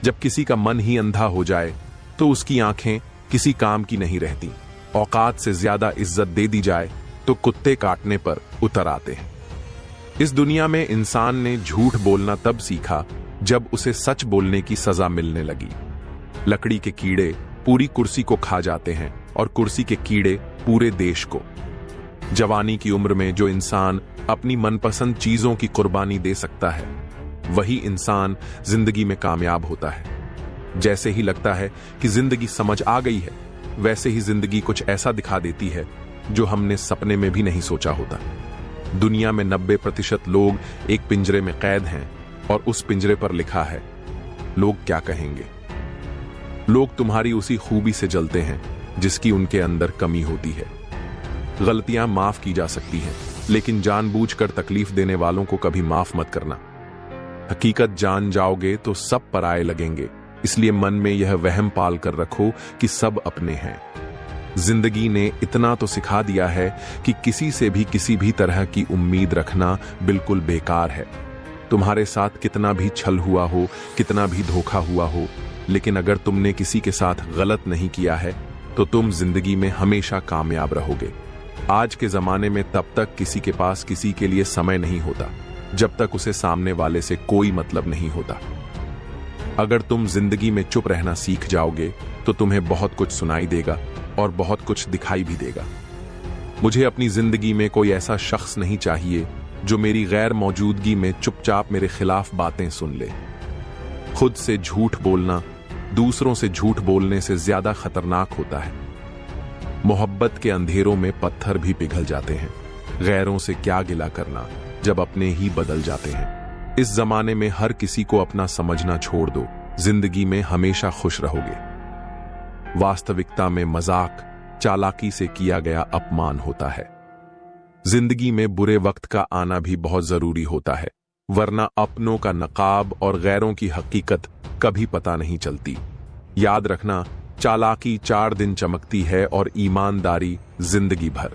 जब किसी का मन ही अंधा हो जाए, तो उसकी आंखें किसी काम की नहीं रहती। औकात से ज्यादा इज्जत दे दी जाए तो कुत्ते काटने पर उतर आते हैं। इस दुनिया में इंसान ने झूठ बोलना तब सीखा जब उसे सच बोलने की सजा मिलने लगी। लकड़ी के कीड़े पूरी कुर्सी को खा जाते हैं और कुर्सी के कीड़े पूरे देश को। जवानी की उम्र में जो इंसान अपनी मनपसंद चीजों की कुर्बानी दे सकता है, वही इंसान जिंदगी में कामयाब होता है। जैसे ही लगता है कि जिंदगी समझ आ गई है, वैसे ही जिंदगी कुछ ऐसा दिखा देती है जो हमने सपने में भी नहीं सोचा होता। दुनिया में 90% लोग एक पिंजरे में कैद हैं और उस पिंजरे पर लिखा है, लोग क्या कहेंगे। लोग तुम्हारी उसी खूबी से जलते हैं जिसकी उनके अंदर कमी होती है। गलतियां माफ की जा सकती हैं, लेकिन जानबूझकर तकलीफ देने वालों को कभी माफ मत करना। हकीकत जान जाओगे तो सब पराये लगेंगे, इसलिए मन में यह वहम पाल कर रखो कि सब अपने हैं। जिंदगी ने इतना तो सिखा दिया है कि किसी से भी किसी भी तरह की उम्मीद रखना बिल्कुल बेकार है। तुम्हारे साथ कितना भी छल हुआ हो, कितना भी धोखा हुआ हो, लेकिन अगर तुमने किसी के साथ गलत नहीं किया है तो तुम जिंदगी में हमेशा कामयाब रहोगे। आज के जमाने में तब तक किसी के पास किसी के लिए समय नहीं होता जब तक उसे सामने वाले से कोई मतलब नहीं होता। अगर तुम जिंदगी में चुप रहना सीख जाओगे तो तुम्हें बहुत कुछ सुनाई देगा और बहुत कुछ दिखाई भी देगा। मुझे अपनी जिंदगी में कोई ऐसा शख्स नहीं चाहिए जो मेरी गैर मौजूदगी में चुपचाप मेरे खिलाफ बातें सुन ले। खुद से झूठ बोलना दूसरों से झूठ बोलने से ज्यादा खतरनाक होता है। मोहब्बत के अंधेरों में पत्थर भी पिघल जाते हैं। गैरों से क्या गिला करना जब अपने ही बदल जाते हैं। इस जमाने में हर किसी को अपना समझना छोड़ दो, जिंदगी में हमेशा खुश रहोगे। वास्तविकता में मजाक चालाकी से किया गया अपमान होता है। जिंदगी में बुरे वक्त का आना भी बहुत जरूरी होता है, वरना अपनों का नकाब और गैरों की हकीकत कभी पता नहीं चलती। याद रखना, चालाकी 4 दिन चमकती है और ईमानदारी जिंदगी भर।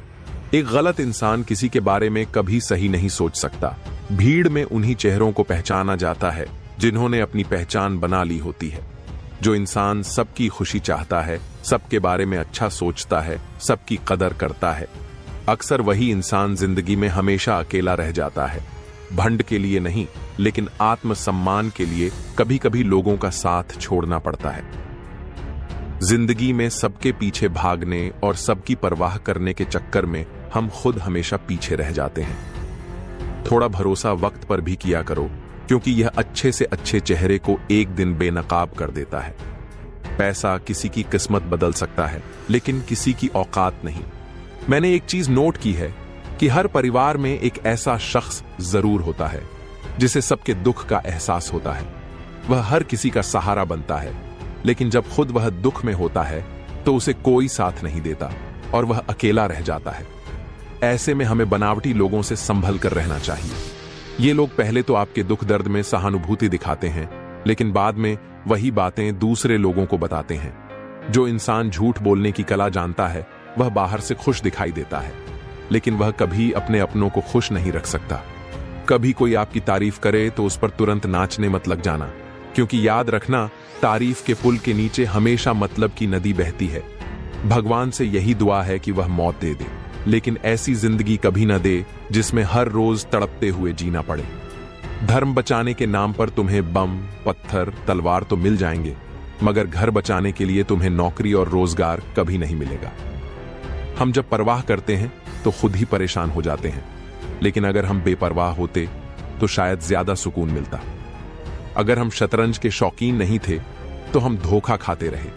एक गलत इंसान किसी के बारे में कभी सही नहीं सोच सकता। भीड़ में उन्हीं चेहरों को पहचाना जाता है जिन्होंने अपनी पहचान बना ली होती है। जो इंसान सबकी खुशी चाहता है, सबके बारे में अच्छा सोचता है, सबकी कदर करता है, अक्सर वही इंसान जिंदगी में हमेशा अकेला रह जाता है। भंड के लिए नहीं, लेकिन आत्मसम्मान के लिए कभी कभी लोगों का साथ छोड़ना पड़ता है। जिंदगी में सबके पीछे भागने और सबकी परवाह करने के चक्कर में हम खुद हमेशा पीछे रह जाते हैं। थोड़ा भरोसा वक्त पर भी किया करो, क्योंकि यह अच्छे से अच्छे चेहरे को एक दिन बेनकाब कर देता है। पैसा किसी की किस्मत बदल सकता है, लेकिन किसी की औकात नहीं। मैंने एक चीज नोट की है कि हर परिवार में एक ऐसा शख्स जरूर होता है जिसे सबके दुख का एहसास होता है। वह हर किसी का सहारा बनता है, लेकिन जब खुद वह दुख में होता है तो उसे कोई साथ नहीं देता और वह अकेला रह जाता है। ऐसे में हमें बनावटी लोगों से संभल कर रहना चाहिए। ये लोग पहले तो आपके दुख दर्द में सहानुभूति दिखाते हैं, लेकिन बाद में वही बातें दूसरे लोगों को बताते हैं। जो इंसान झूठ बोलने की कला जानता है, वह बाहर से खुश दिखाई देता है, लेकिन वह कभी अपने अपनों को खुश नहीं रख सकता। कभी कोई आपकी तारीफ करे तो उस पर तुरंत नाचने मत लग जाना, क्योंकि याद रखना, तारीफ के पुल के नीचे हमेशा मतलब की नदी बहती है। भगवान से यही दुआ है कि वह मौत दे दे, लेकिन ऐसी जिंदगी कभी न दे जिसमें हर रोज तड़पते हुए जीना पड़े। धर्म बचाने के नाम पर तुम्हें बम, पत्थर, तलवार तो मिल जाएंगे, मगर घर बचाने के लिए तुम्हें नौकरी और रोजगार कभी नहीं मिलेगा। हम जब परवाह करते हैं तो खुद ही परेशान हो जाते हैं, लेकिन अगर हम बेपरवाह होते तो शायद ज्यादा सुकून मिलता। अगर हम शतरंज के शौकीन नहीं थे तो हम धोखा खाते रहे,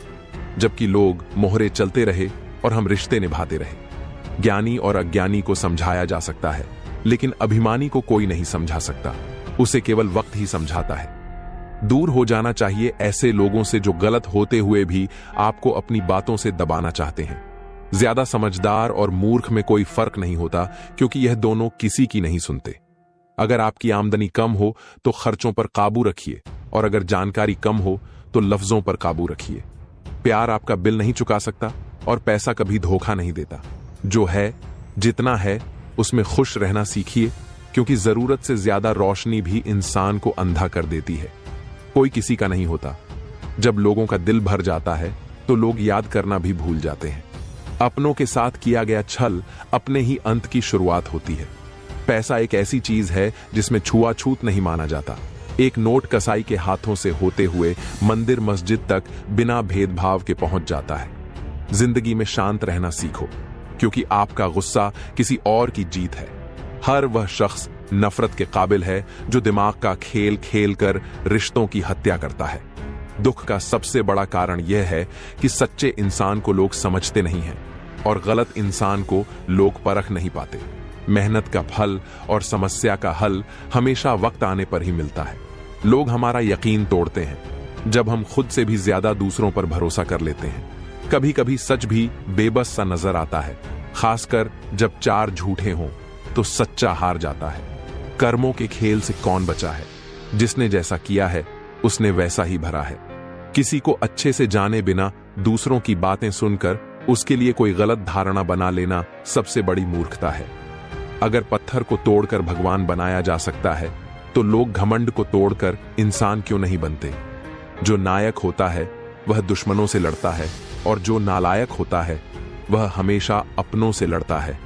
जबकि लोग मोहरे चलते रहे और हम रिश्ते निभाते रहे। ज्ञानी और अज्ञानी को समझाया जा सकता है, लेकिन अभिमानी को कोई नहीं समझा सकता, उसे केवल वक्त ही समझाता है। दूर हो जाना चाहिए ऐसे लोगों से जो गलत होते हुए भी आपको अपनी बातों से दबाना चाहते हैं। ज्यादा समझदार और मूर्ख में कोई फर्क नहीं होता, क्योंकि यह दोनों किसी की नहीं सुनते। अगर आपकी आमदनी कम हो तो खर्चों पर काबू रखिए, और अगर जानकारी कम हो तो लफ्जों पर काबू रखिए। प्यार आपका बिल नहीं चुका सकता और पैसा कभी धोखा नहीं देता। जो है, जितना है, उसमें खुश रहना सीखिए, क्योंकि जरूरत से ज्यादा रोशनी भी इंसान को अंधा कर देती है। कोई किसी का नहीं होता। जब लोगों का दिल भर जाता है तो लोग याद करना भी भूल जाते हैं। अपनों के साथ किया गया छल अपने ही अंत की शुरुआत होती है। पैसा एक ऐसी चीज है जिसमें छुआछूत नहीं माना जाता। एक नोट कसाई के हाथों से होते हुए मंदिर मस्जिद तक बिना भेदभाव के पहुंच जाता है। जिंदगी में शांत रहना सीखो, क्योंकि आपका गुस्सा किसी और की जीत है। हर वह शख्स नफरत के काबिल है जो दिमाग का खेल खेल कर रिश्तों की हत्या करता है। दुख का सबसे बड़ा कारण यह है कि सच्चे इंसान को लोग समझते नहीं हैं और गलत इंसान को लोग परख नहीं पाते। मेहनत का फल और समस्या का हल हमेशा वक्त आने पर ही मिलता है। लोग हमारा यकीन तोड़ते हैं जब हम खुद से भी ज्यादा दूसरों पर भरोसा कर लेते हैं। कभी कभी सच भी बेबस सा नजर आता है, खासकर जब 4 झूठे हों तो सच्चा हार जाता है। कर्मों के खेल से कौन बचा है? जिसने जैसा किया है उसने वैसा ही भरा है। किसी को अच्छे से जाने बिना दूसरों की बातें सुनकर उसके लिए कोई गलत धारणा बना लेना सबसे बड़ी मूर्खता है। अगर पत्थर को तोड़कर भगवान बनाया जा सकता है तो लोग घमंड को तोड़कर इंसान क्यों नहीं बनते? जो नायक होता है वह दुश्मनों से लड़ता है, और जो नालायक होता है वह हमेशा अपनों से लड़ता है।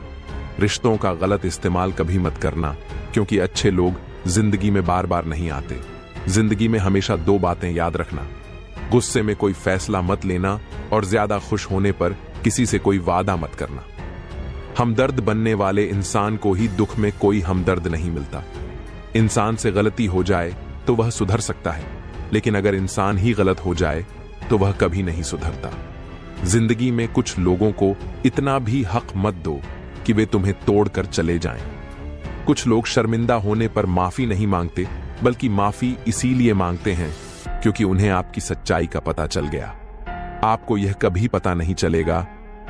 रिश्तों का गलत इस्तेमाल कभी मत करना, क्योंकि अच्छे लोग जिंदगी में बार बार नहीं आते। जिंदगी में हमेशा 2 बातें याद रखना: गुस्से में कोई फैसला मत लेना और ज्यादा खुश होने पर किसी से कोई वादा मत करना। हमदर्द बनने वाले इंसान को ही दुख में कोई हमदर्द नहीं मिलता। इंसान से गलती हो जाए तो वह सुधर सकता है, लेकिन अगर इंसान ही गलत हो जाए तो वह कभी नहीं सुधरता। जिंदगी में कुछ लोगों को इतना भी हक मत दो कि वे तुम्हें तोड़कर चले जाएं। कुछ लोग शर्मिंदा होने पर माफी नहीं मांगते, बल्कि माफी इसीलिए मांगते हैं क्योंकि उन्हें आपकी सच्चाई का पता चल गया। आपको यह कभी पता नहीं चलेगा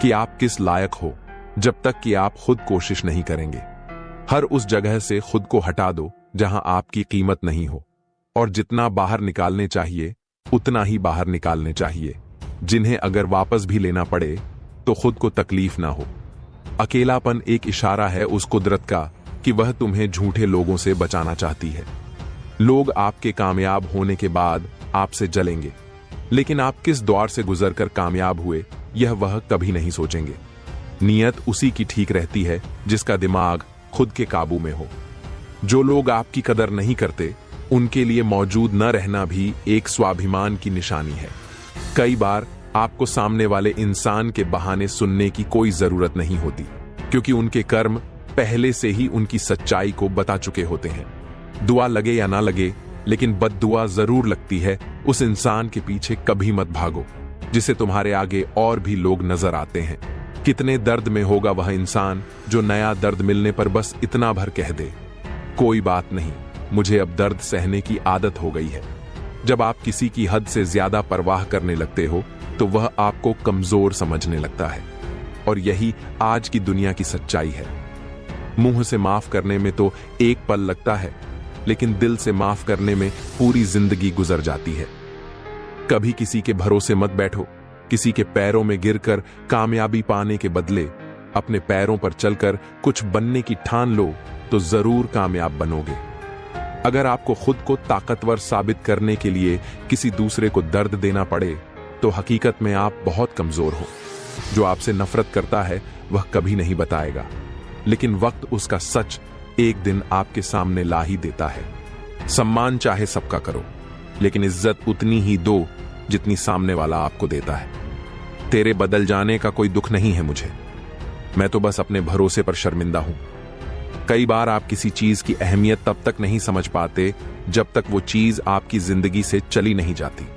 कि आप किस लायक हो जब तक कि आप खुद कोशिश नहीं करेंगे। हर उस जगह से खुद को हटा दो जहां आपकी कीमत नहीं हो, और जितना बाहर निकालने चाहिए उतना ही बाहर निकालने चाहिए, जिन्हें अगर वापस भी लेना पड़े तो खुद को तकलीफ ना हो। अकेलापन एक इशारा है उस कुदरत का कि वह तुम्हें झूठे लोगों से बचाना चाहती है। लोग आपके कामयाब होने के बाद आपसे जलेंगे, लेकिन आप किस द्वार से गुजरकर कामयाब हुए यह वह कभी नहीं सोचेंगे। नियत उसी की ठीक रहती है जिसका दिमाग खुद के काबू में हो। जो लोग आपकी कदर नहीं करते, उनके लिए मौजूद न रहना भी एक स्वाभिमान की निशानी है। कई बार आपको सामने वाले इंसान के बहाने सुनने की कोई जरूरत नहीं होती, क्योंकि उनके कर्म पहले से ही उनकी सच्चाई को बता चुके होते हैं। दुआ लगे या ना लगे, लेकिन बद्दुआ जरूर लगती है। उस इंसान के पीछे कभी मत भागो जिसे तुम्हारे आगे और भी लोग नजर आते हैं। कितने दर्द में होगा वह इंसान जो नया दर्द मिलने पर बस इतना भर कह दे, कोई बात नहीं, मुझे अब दर्द सहने की आदत हो गई है। जब आप किसी की हद से ज्यादा परवाह करने लगते हो तो वह आपको कमजोर समझने लगता है, और यही आज की दुनिया की सच्चाई है। मुंह से माफ करने में तो एक पल लगता है, लेकिन दिल से माफ करने में पूरी जिंदगी गुजर जाती है। कभी किसी के भरोसे मत बैठो। किसी के पैरों में गिरकर कामयाबी पाने के बदले अपने पैरों पर चलकर कुछ बनने की ठान लो तो जरूर कामयाब बनोगे। अगर आपको खुद को ताकतवर साबित करने के लिए किसी दूसरे को दर्द देना पड़े तो हकीकत में आप बहुत कमजोर हो। जो आपसे नफरत करता है वह कभी नहीं बताएगा, लेकिन वक्त उसका सच एक दिन आपके सामने ला ही देता है। सम्मान चाहे सबका करो, लेकिन इज्जत उतनी ही दो जितनी सामने वाला आपको देता है। तेरे बदल जाने का कोई दुख नहीं है मुझे, मैं तो बस अपने भरोसे पर शर्मिंदा हूं। कई बार आप किसी चीज की अहमियत तब तक नहीं समझ पाते जब तक वो चीज आपकी जिंदगी से चली नहीं जाती।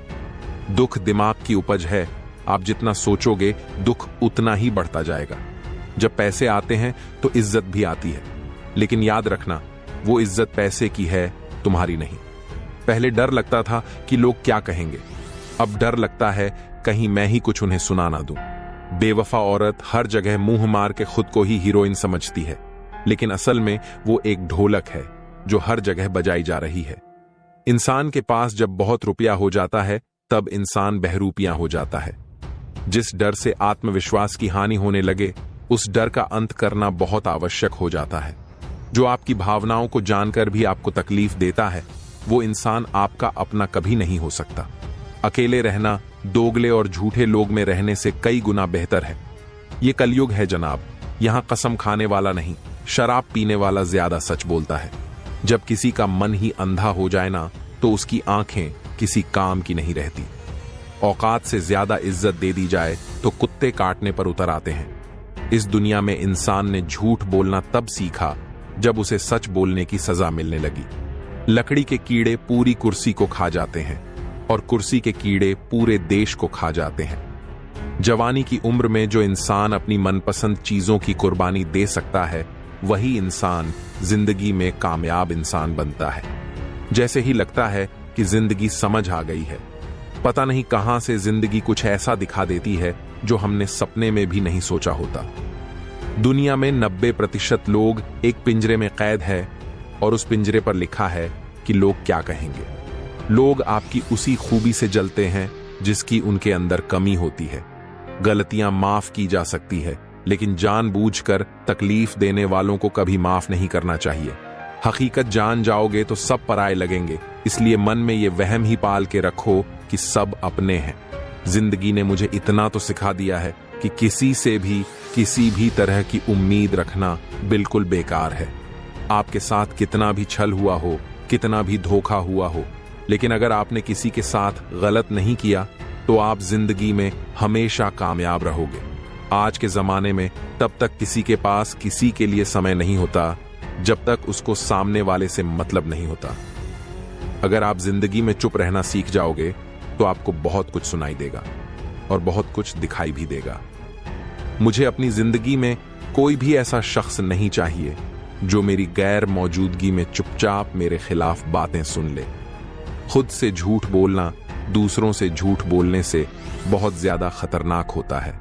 दुख दिमाग की उपज है, आप जितना सोचोगे दुख उतना ही बढ़ता जाएगा। जब पैसे आते हैं तो इज्जत भी आती है, लेकिन याद रखना वो इज्जत पैसे की है, तुम्हारी नहीं। पहले डर लगता था कि लोग क्या कहेंगे, अब डर लगता है कहीं मैं ही कुछ उन्हें सुना ना दूं। बेवफा औरत हर जगह मुंह मार के खुद को ही हीरोइन समझती है, लेकिन असल में वो एक ढोलक है जो हर जगह बजाई जा रही है। इंसान के पास जब बहुत रुपया हो जाता है तब इंसान बहरूपियां हो जाता है। जिस डर से आत्मविश्वास की हानि होने लगे, उस डर का अंत करना बहुत आवश्यक हो जाता है। जो आपकी भावनाओं को जानकर भी आपको तकलीफ देता है, वो इंसान आपका अपना कभी नहीं हो सकता। अकेले रहना दोगले और झूठे लोग में रहने से कई गुना बेहतर है। ये कलयुग है जनाब, यहां कसम खाने वाला नहीं, शराब पीने वाला ज्यादा सच बोलता है। जब किसी का मन ही अंधा हो जाए ना, तो उसकी आंखें किसी काम की नहीं रहती। औकात से ज्यादा इज्जत दे दी जाए तो कुत्ते काटने पर उतर आते हैं। इस दुनिया में इंसान ने झूठ बोलना तब सीखा जब उसे सच बोलने की सजा मिलने लगी। लकड़ी के कीड़े पूरी कुर्सी को खा जाते हैं और कुर्सी के कीड़े पूरे देश को खा जाते हैं। जवानी की उम्र में जो इंसान अपनी मनपसंद चीजों की कुर्बानी दे सकता है, वही इंसान जिंदगी में कामयाब इंसान बनता है। जैसे ही लगता है कि जिंदगी समझ आ गई है, पता नहीं कहां से जिंदगी कुछ ऐसा दिखा देती है जो हमने सपने में भी नहीं सोचा होता। दुनिया में 90% लोग एक पिंजरे में कैद है और उस पिंजरे पर लिखा है कि लोग क्या कहेंगे। लोग आपकी उसी खूबी से जलते हैं जिसकी उनके अंदर कमी होती है। गलतियां माफ की जा सकती है, लेकिन जानबूझकर तकलीफ देने वालों को कभी माफ नहीं करना चाहिए। हकीकत जान जाओगे तो सब पराये लगेंगे, इसलिए मन में ये वहम ही पाल के रखो कि सब अपने हैं। जिंदगी ने मुझे इतना तो सिखा दिया है कि किसी से भी किसी भी तरह की उम्मीद रखना बिल्कुल बेकार है। आपके साथ कितना भी छल हुआ हो, कितना भी धोखा हुआ हो, लेकिन अगर आपने किसी के साथ गलत नहीं किया तो आप जिंदगी में हमेशा कामयाब रहोगे। आज के जमाने में तब तक किसी के पास किसी के लिए समय नहीं होता जब तक उसको सामने वाले से मतलब नहीं होता। अगर आप जिंदगी में चुप रहना सीख जाओगे तो आपको बहुत कुछ सुनाई देगा, और बहुत कुछ दिखाई भी देगा। मुझे अपनी जिंदगी में कोई भी ऐसा शख्स नहीं चाहिए जो मेरी गैर मौजूदगी में चुपचाप मेरे खिलाफ बातें सुन ले। खुद से झूठ बोलना दूसरों से झूठ बोलने से बहुत ज्यादा खतरनाक होता है।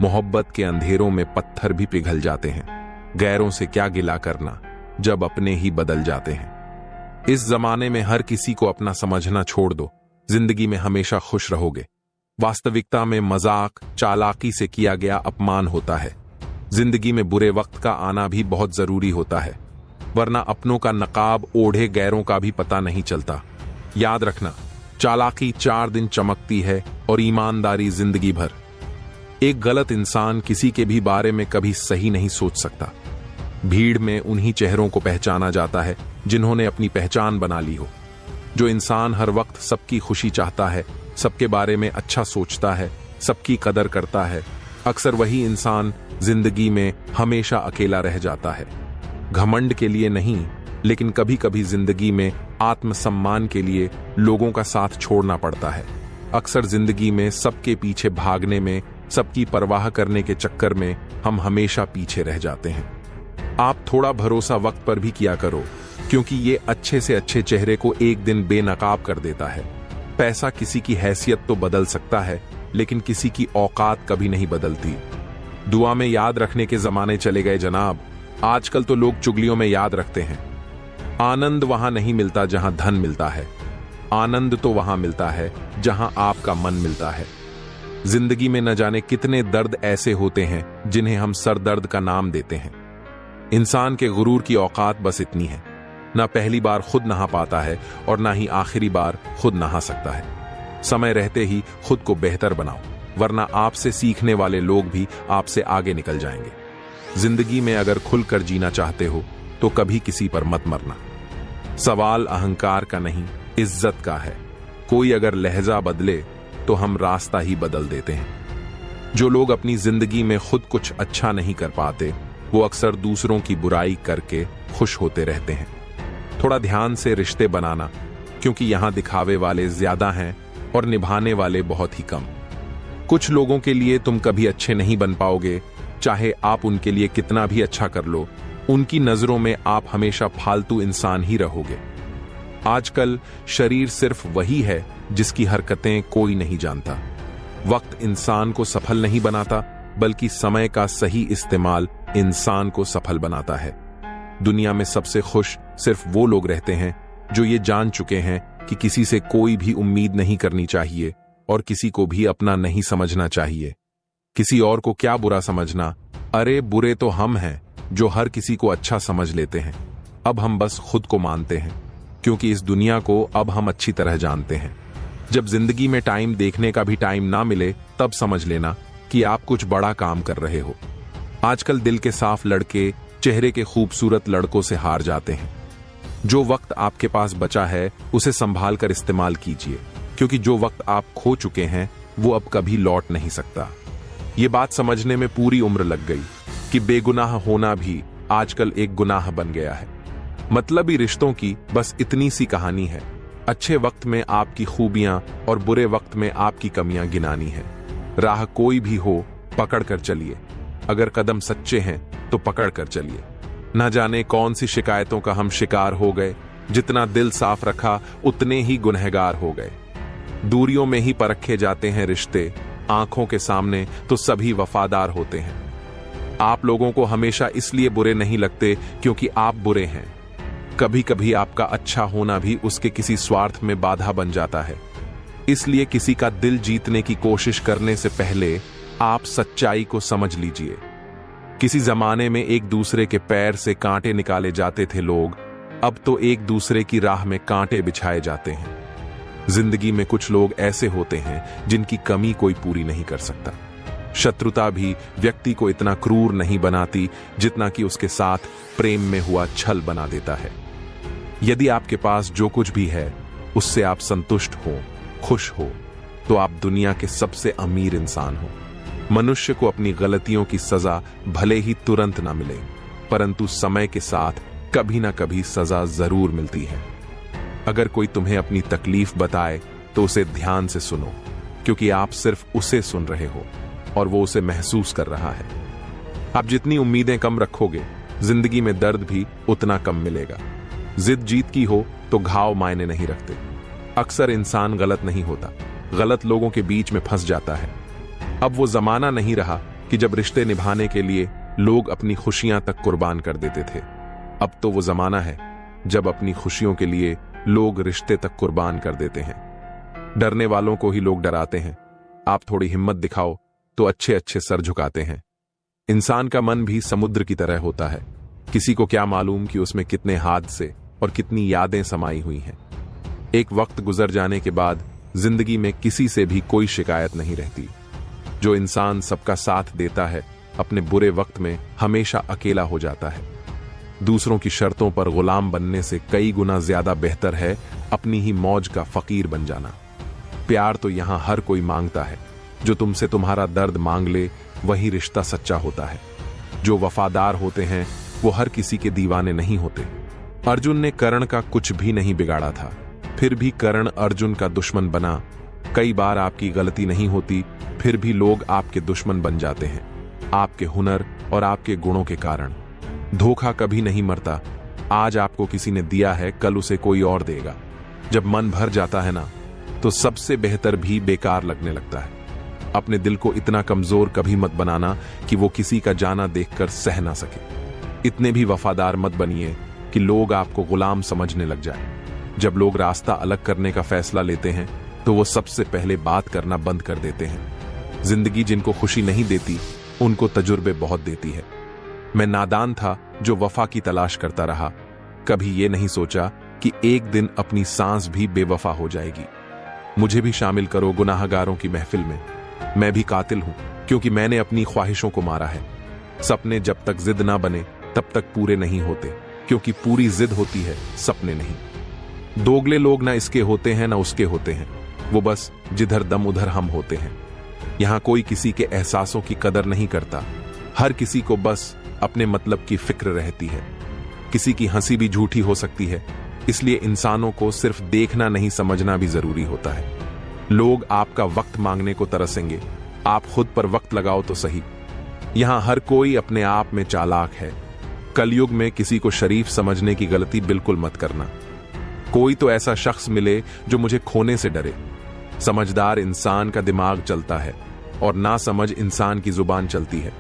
मोहब्बत के अंधेरों में पत्थर भी पिघल जाते हैं। गैरों से क्या गिला करना जब अपने ही बदल जाते हैं। इस जमाने में हर किसी को अपना समझना छोड़ दो, जिंदगी में हमेशा खुश रहोगे। वास्तविकता में मजाक चालाकी से किया गया अपमान होता है। जिंदगी में बुरे वक्त का आना भी बहुत जरूरी होता है, वरना अपनों का नकाब ओढ़े गैरों का भी पता नहीं चलता। याद रखना, चालाकी 4 दिन चमकती है और ईमानदारी जिंदगी भर। एक गलत इंसान किसी के भी बारे में कभी सही नहीं सोच सकता। भीड़ में उन्हीं चेहरों को पहचाना जाता है जिन्होंने अपनी पहचान बना ली हो। जो इंसान हर वक्त सबकी खुशी चाहता है, सबके बारे में अच्छा सोचता है, सबकी कदर करता है, अक्सर वही इंसान जिंदगी में हमेशा अकेला रह जाता है। घमंड के लिए नहीं, लेकिन कभी कभी जिंदगी में आत्मसम्मान के लिए लोगों का साथ छोड़ना पड़ता है। अक्सर जिंदगी में सबके पीछे भागने में, सबकी परवाह करने के चक्कर में हम हमेशा पीछे रह जाते हैं। आप थोड़ा भरोसा वक्त पर भी किया करो, क्योंकि ये अच्छे से अच्छे चेहरे को एक दिन बेनकाब कर देता है। पैसा किसी की हैसियत तो बदल सकता है, लेकिन किसी की औकात कभी नहीं बदलती। दुआ में याद रखने के जमाने चले गए जनाब। आजकल तो लोग चुगलियों में याद रखते हैं। आनंद वहां नहीं मिलता जहां धन मिलता है। आनंद तो वहां मिलता है जहां आपका मन मिलता है। जिंदगी में न जाने कितने दर्द ऐसे होते हैं जिन्हें हम सर दर्द का नाम देते हैं। इंसान के गुरूर की औकात बस इतनी है, ना पहली बार खुद नहा पाता है और ना ही आखिरी बार खुद नहा सकता है। समय रहते ही खुद को बेहतर बनाओ, वरना आपसे सीखने वाले लोग भी आपसे आगे निकल जाएंगे। जिंदगी में अगर खुलकर जीना चाहते हो तो कभी किसी पर मत मरना। सवाल अहंकार का नहीं, इज्जत का है। कोई अगर लहजा बदले तो हम रास्ता ही बदल देते हैं। जो लोग अपनी जिंदगी में खुद कुछ अच्छा नहीं कर पाते, वो अक्सर दूसरों की बुराई करके खुश होते रहते हैं। थोड़ा ध्यान से रिश्ते बनाना, क्योंकि यहां दिखावे वाले ज्यादा हैं और निभाने वाले बहुत ही कम। कुछ लोगों के लिए तुम कभी अच्छे नहीं बन पाओगे, चाहे आप उनके लिए कितना भी अच्छा कर लो। उनकी नजरों में आप हमेशा फालतू इंसान ही रहोगे। आजकल शरीर सिर्फ वही है जिसकी हरकतें कोई नहीं जानता। वक्त इंसान को सफल नहीं बनाता, बल्कि समय का सही इस्तेमाल इंसान को सफल बनाता है। दुनिया में सबसे खुश सिर्फ वो लोग रहते हैं जो ये जान चुके हैं कि किसी से कोई भी उम्मीद नहीं करनी चाहिए और किसी को भी अपना नहीं समझना चाहिए। किसी और को क्या बुरा समझना, अरे बुरे तो हम हैं जो हर किसी को अच्छा समझ लेते हैं। अब हम बस खुद को मानते हैं, क्योंकि इस दुनिया को अब हम अच्छी तरह जानते हैं। जब जिंदगी में टाइम देखने का भी टाइम ना मिले, तब समझ लेना कि आप कुछ बड़ा काम कर रहे हो। आजकल दिल के साफ लड़के चेहरे के खूबसूरत लड़कों से हार जाते हैं। जो वक्त आपके पास बचा है उसे संभाल कर इस्तेमाल कीजिए, क्योंकि जो वक्त आप खो चुके हैं वो अब कभी लौट नहीं सकता। ये बात समझने में पूरी उम्र लग गई कि बेगुनाह होना भी आजकल एक गुनाह बन गया है। मतलबी रिश्तों की बस इतनी सी कहानी है। अच्छे वक्त में आपकी खूबियां और बुरे वक्त में आपकी कमियां गिनानी है। राह कोई भी हो, पकड़ कर चलिए। अगर कदम सच्चे हैं तो पकड़ कर चलिए। न जाने कौन सी शिकायतों का हम शिकार हो गए। जितना दिल साफ रखा उतने ही गुनहगार हो गए। दूरियों में ही परखे जाते हैं रिश्ते, आंखों के सामने तो सभी वफादार होते हैं। आप लोगों को हमेशा इसलिए बुरे नहीं लगते क्योंकि आप बुरे हैं। कभी कभी आपका अच्छा होना भी उसके किसी स्वार्थ में बाधा बन जाता है। इसलिए किसी का दिल जीतने की कोशिश करने से पहले आप सच्चाई को समझ लीजिए। किसी जमाने में एक दूसरे के पैर से कांटे निकाले जाते थे लोग, अब तो एक दूसरे की राह में कांटे बिछाए जाते हैं। जिंदगी में कुछ लोग ऐसे होते हैं जिनकी कमी कोई पूरी नहीं कर सकता। शत्रुता भी व्यक्ति को इतना क्रूर नहीं बनाती जितना कि उसके साथ प्रेम में हुआ छल बना देता है। यदि आपके पास जो कुछ भी है उससे आप संतुष्ट हो, खुश हो, तो आप दुनिया के सबसे अमीर इंसान हो। मनुष्य को अपनी गलतियों की सजा भले ही तुरंत ना मिले, परंतु समय के साथ कभी ना कभी सजा जरूर मिलती है। अगर कोई तुम्हें अपनी तकलीफ बताए तो उसे ध्यान से सुनो। क्योंकि आप सिर्फ उसे सुन रहे हो और वो उसे महसूस कर रहा है। आप जितनी उम्मीदें कम रखोगे, जिंदगी में दर्द भी उतना कम मिलेगा। जिद जीत की हो तो घाव मायने नहीं रखते। अक्सर इंसान गलत नहीं होता, गलत लोगों के बीच में फंस जाता है। अब वो जमाना नहीं रहा कि जब रिश्ते निभाने के लिए लोग अपनी खुशियां तक कुर्बान कर देते थे। अब तो वो जमाना है जब अपनी खुशियों के लिए लोग रिश्ते तक कुर्बान कर देते हैं। डरने वालों को ही लोग डराते हैं। आप थोड़ी हिम्मत दिखाओ तो अच्छे अच्छे सर झुकाते हैं। इंसान का मन भी समुद्र की तरह होता है। किसी को क्या मालूम कि उसमें कितने हादसे और कितनी यादें समाई हुई हैं। एक वक्त गुजर जाने के बाद जिंदगी में किसी से भी कोई शिकायत नहीं रहती। जो इंसान सबका साथ देता है, अपने बुरे वक्त में हमेशा अकेला हो जाता है। दूसरों की शर्तों पर गुलाम बनने से कई गुना ज्यादा बेहतर है अपनी ही मौज का फकीर बन जाना। प्यार तो यहां हर कोई मांगता है। जो तुमसे तुम्हारा दर्द मांग ले, वही रिश्ता सच्चा होता है। जो वफादार होते हैं वो हर किसी के दीवाने नहीं होते। अर्जुन ने कर्ण का कुछ भी नहीं बिगाड़ा था, फिर भी कर्ण अर्जुन का दुश्मन बना। कई बार आपकी गलती नहीं होती, फिर भी लोग आपके दुश्मन बन जाते हैं, आपके हुनर और आपके गुणों के कारण। धोखा कभी नहीं मरता। आज आपको किसी ने दिया है, कल उसे कोई और देगा। जब मन भर जाता है ना, तो सबसे बेहतर भी बेकार लगने लगता है। अपने दिल को इतना कमजोर कभी मत बनाना कि वो किसी का जाना देखकर सह ना सके। इतने भी वफादार मत बनिए कि लोग आपको गुलाम समझने लग जाए। जब लोग रास्ता अलग करने का फैसला लेते हैं तो वो सबसे पहले बात करना बंद कर देते हैं। जिंदगी जिनको खुशी नहीं देती, उनको तजुर्बे बहुत देती है। मैं नादान था जो वफा की तलाश करता रहा। कभी ये नहीं सोचा कि एक दिन अपनी सांस भी बेवफा हो जाएगी। मुझे भी शामिल करो गुनाहगारों की महफिल में। मैं भी कातिल हूं क्योंकि मैंने अपनी ख्वाहिशों को मारा है। सपने जब तक जिद ना बने तब तक पूरे नहीं होते, क्योंकि पूरी जिद होती है, सपने नहीं। दोगले लोग ना इसके होते हैं ना उसके होते हैं, वो बस जिधर दम उधर हम होते हैं। यहां कोई किसी के एहसासों की कदर नहीं करता। हर किसी को बस अपने मतलब की फिक्र रहती है। किसी की हंसी भी झूठी हो सकती है, इसलिए इंसानों को सिर्फ देखना नहीं समझना भी जरूरी होता है। लोग आपका वक्त मांगने को तरसेंगे, आप खुद पर वक्त लगाओ तो सही। यहां हर कोई अपने आप में चालाक है। कलयुग में किसी को शरीफ समझने की गलती बिल्कुल मत करना। कोई तो ऐसा शख्स मिले जो मुझे खोने से डरे। समझदार इंसान का दिमाग चलता है और ना समझ इंसान की जुबान चलती है।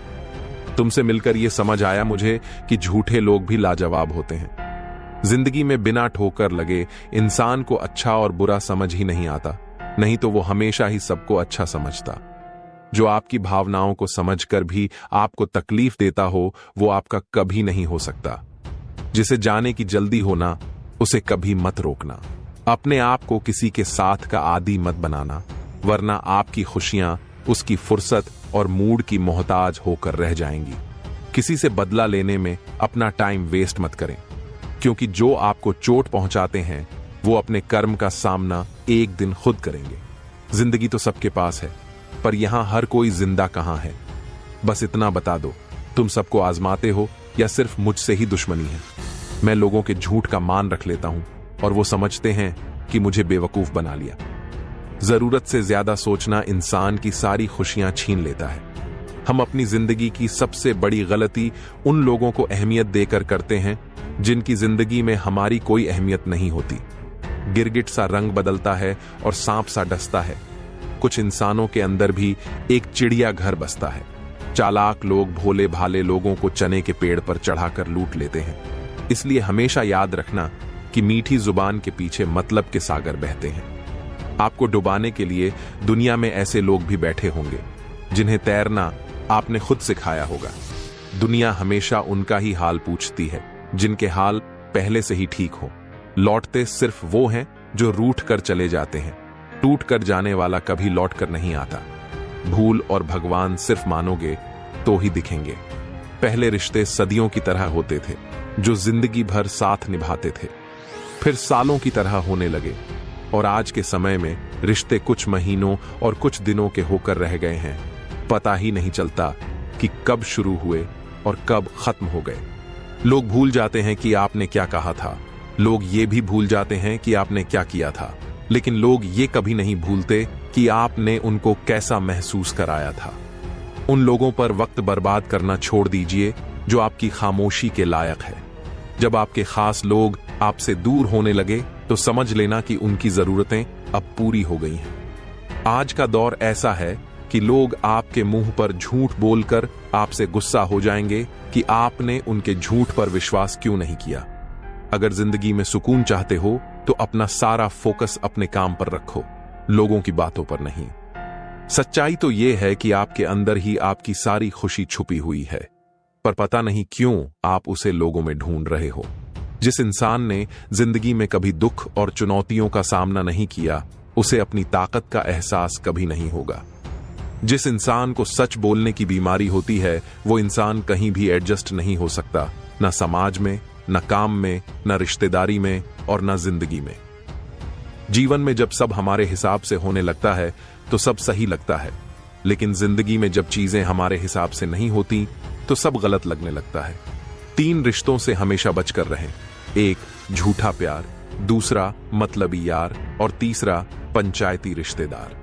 तुमसे मिलकर यह समझ आया मुझे कि झूठे लोग भी लाजवाब होते हैं। जिंदगी में बिना ठोकर लगे इंसान को अच्छा और बुरा समझ ही नहीं आता, नहीं तो वो हमेशा ही सबको अच्छा समझता। जो आपकी भावनाओं को समझकर भी आपको तकलीफ देता हो, वो आपका कभी नहीं हो सकता। जिसे जाने की जल्दी हो ना, उसे कभी मत रोकना। अपने आप को किसी के साथ का आदी मत बनाना, वरना आपकी खुशियां उसकी फुर्सत और मूड की मोहताज होकर रह जाएंगी। किसी से बदला लेने में अपना टाइम वेस्ट मत करें, क्योंकि जो आपको चोट पहुंचाते हैं वो अपने कर्म का सामना एक दिन खुद करेंगे। जिंदगी तो सबके पास है, पर यहां हर कोई जिंदा कहां है। बस इतना बता दो, तुम सबको आजमाते हो या सिर्फ मुझसे ही दुश्मनी है। मैं लोगों के झूठ का मान रख लेता हूं और वो समझते हैं कि मुझे बेवकूफ बना लिया। जरूरत से ज्यादा सोचना इंसान की सारी खुशियां छीन लेता है। हम अपनी जिंदगी की सबसे बड़ी गलती उन लोगों को अहमियत देकर करते हैं जिनकी जिंदगी में हमारी कोई अहमियत नहीं होती। गिरगिट सा रंग बदलता है और सांप सा डसता है। कुछ इंसानों के अंदर भी एक चिड़िया घर बसता है। चालाक लोग भोले भाले लोगों को चने के पेड़ पर चढ़ाकर लूट लेते हैं। इसलिए हमेशा याद रखना कि मीठी जुबान के पीछे मतलब के सागर बहते हैं। आपको डुबाने के लिए दुनिया में ऐसे लोग भी बैठे होंगे जिन्हें तैरना आपने खुद सिखाया होगा। दुनिया हमेशा उनका ही हाल पूछती है जिनके हाल पहले से ही ठीक हो। लौटते सिर्फ वो हैं जो रूठ कर चले जाते हैं। टूट कर जाने वाला कभी लौट कर नहीं आता। भूल और भगवान सिर्फ मानोगे तो ही दिखेंगे। पहले रिश्ते सदियों की तरह होते थे, जो जिंदगी भर साथ निभाते थे, फिर सालों की तरह होने लगे। और आज के समय में रिश्ते कुछ महीनों और कुछ दिनों के होकर रह गए हैं। पता ही नहीं चलता कि कब शुरू हुए और कब खत्म हो गए। लोग भूल जाते हैं कि आपने क्या कहा था। लोग ये भी भूल जाते हैं कि आपने क्या किया था। लेकिन लोग ये कभी नहीं भूलते कि आपने उनको कैसा महसूस कराया था। उन लोगों पर वक्त बर्बाद करना छोड़ दीजिए जो आपकी खामोशी के लायक है। जब आपके खास लोग आपसे दूर होने लगे तो समझ लेना कि उनकी जरूरतें अब पूरी हो गई हैं। आज का दौर ऐसा है कि लोग आपके मुंह पर झूठ बोलकर आपसे गुस्सा हो जाएंगे कि आपने उनके झूठ पर विश्वास क्यों नहीं किया। अगर जिंदगी में सुकून चाहते हो तो अपना सारा फोकस अपने काम पर रखो, लोगों की बातों पर नहीं। सच्चाई तो यह है कि आपके अंदर ही आपकी सारी खुशी छुपी हुई है, पर पता नहीं क्यों आप उसे लोगों में ढूंढ रहे हो। जिस इंसान ने जिंदगी में कभी दुख और चुनौतियों का सामना नहीं किया, उसे अपनी ताकत का एहसास कभी नहीं होगा। जिस इंसान को सच बोलने की बीमारी होती है, वो इंसान कहीं भी एडजस्ट नहीं हो सकता, न समाज में, न काम में, न रिश्तेदारी में और न जिंदगी में। जीवन में जब सब हमारे हिसाब से होने लगता है तो सब सही लगता है, लेकिन जिंदगी में जब चीजें हमारे हिसाब से नहीं होती तो सब गलत लगने लगता है। 3 रिश्तों से हमेशा बचकर रहें। 1 झूठा प्यार, दूसरा मतलबी यार और तीसरा पंचायती रिश्तेदार।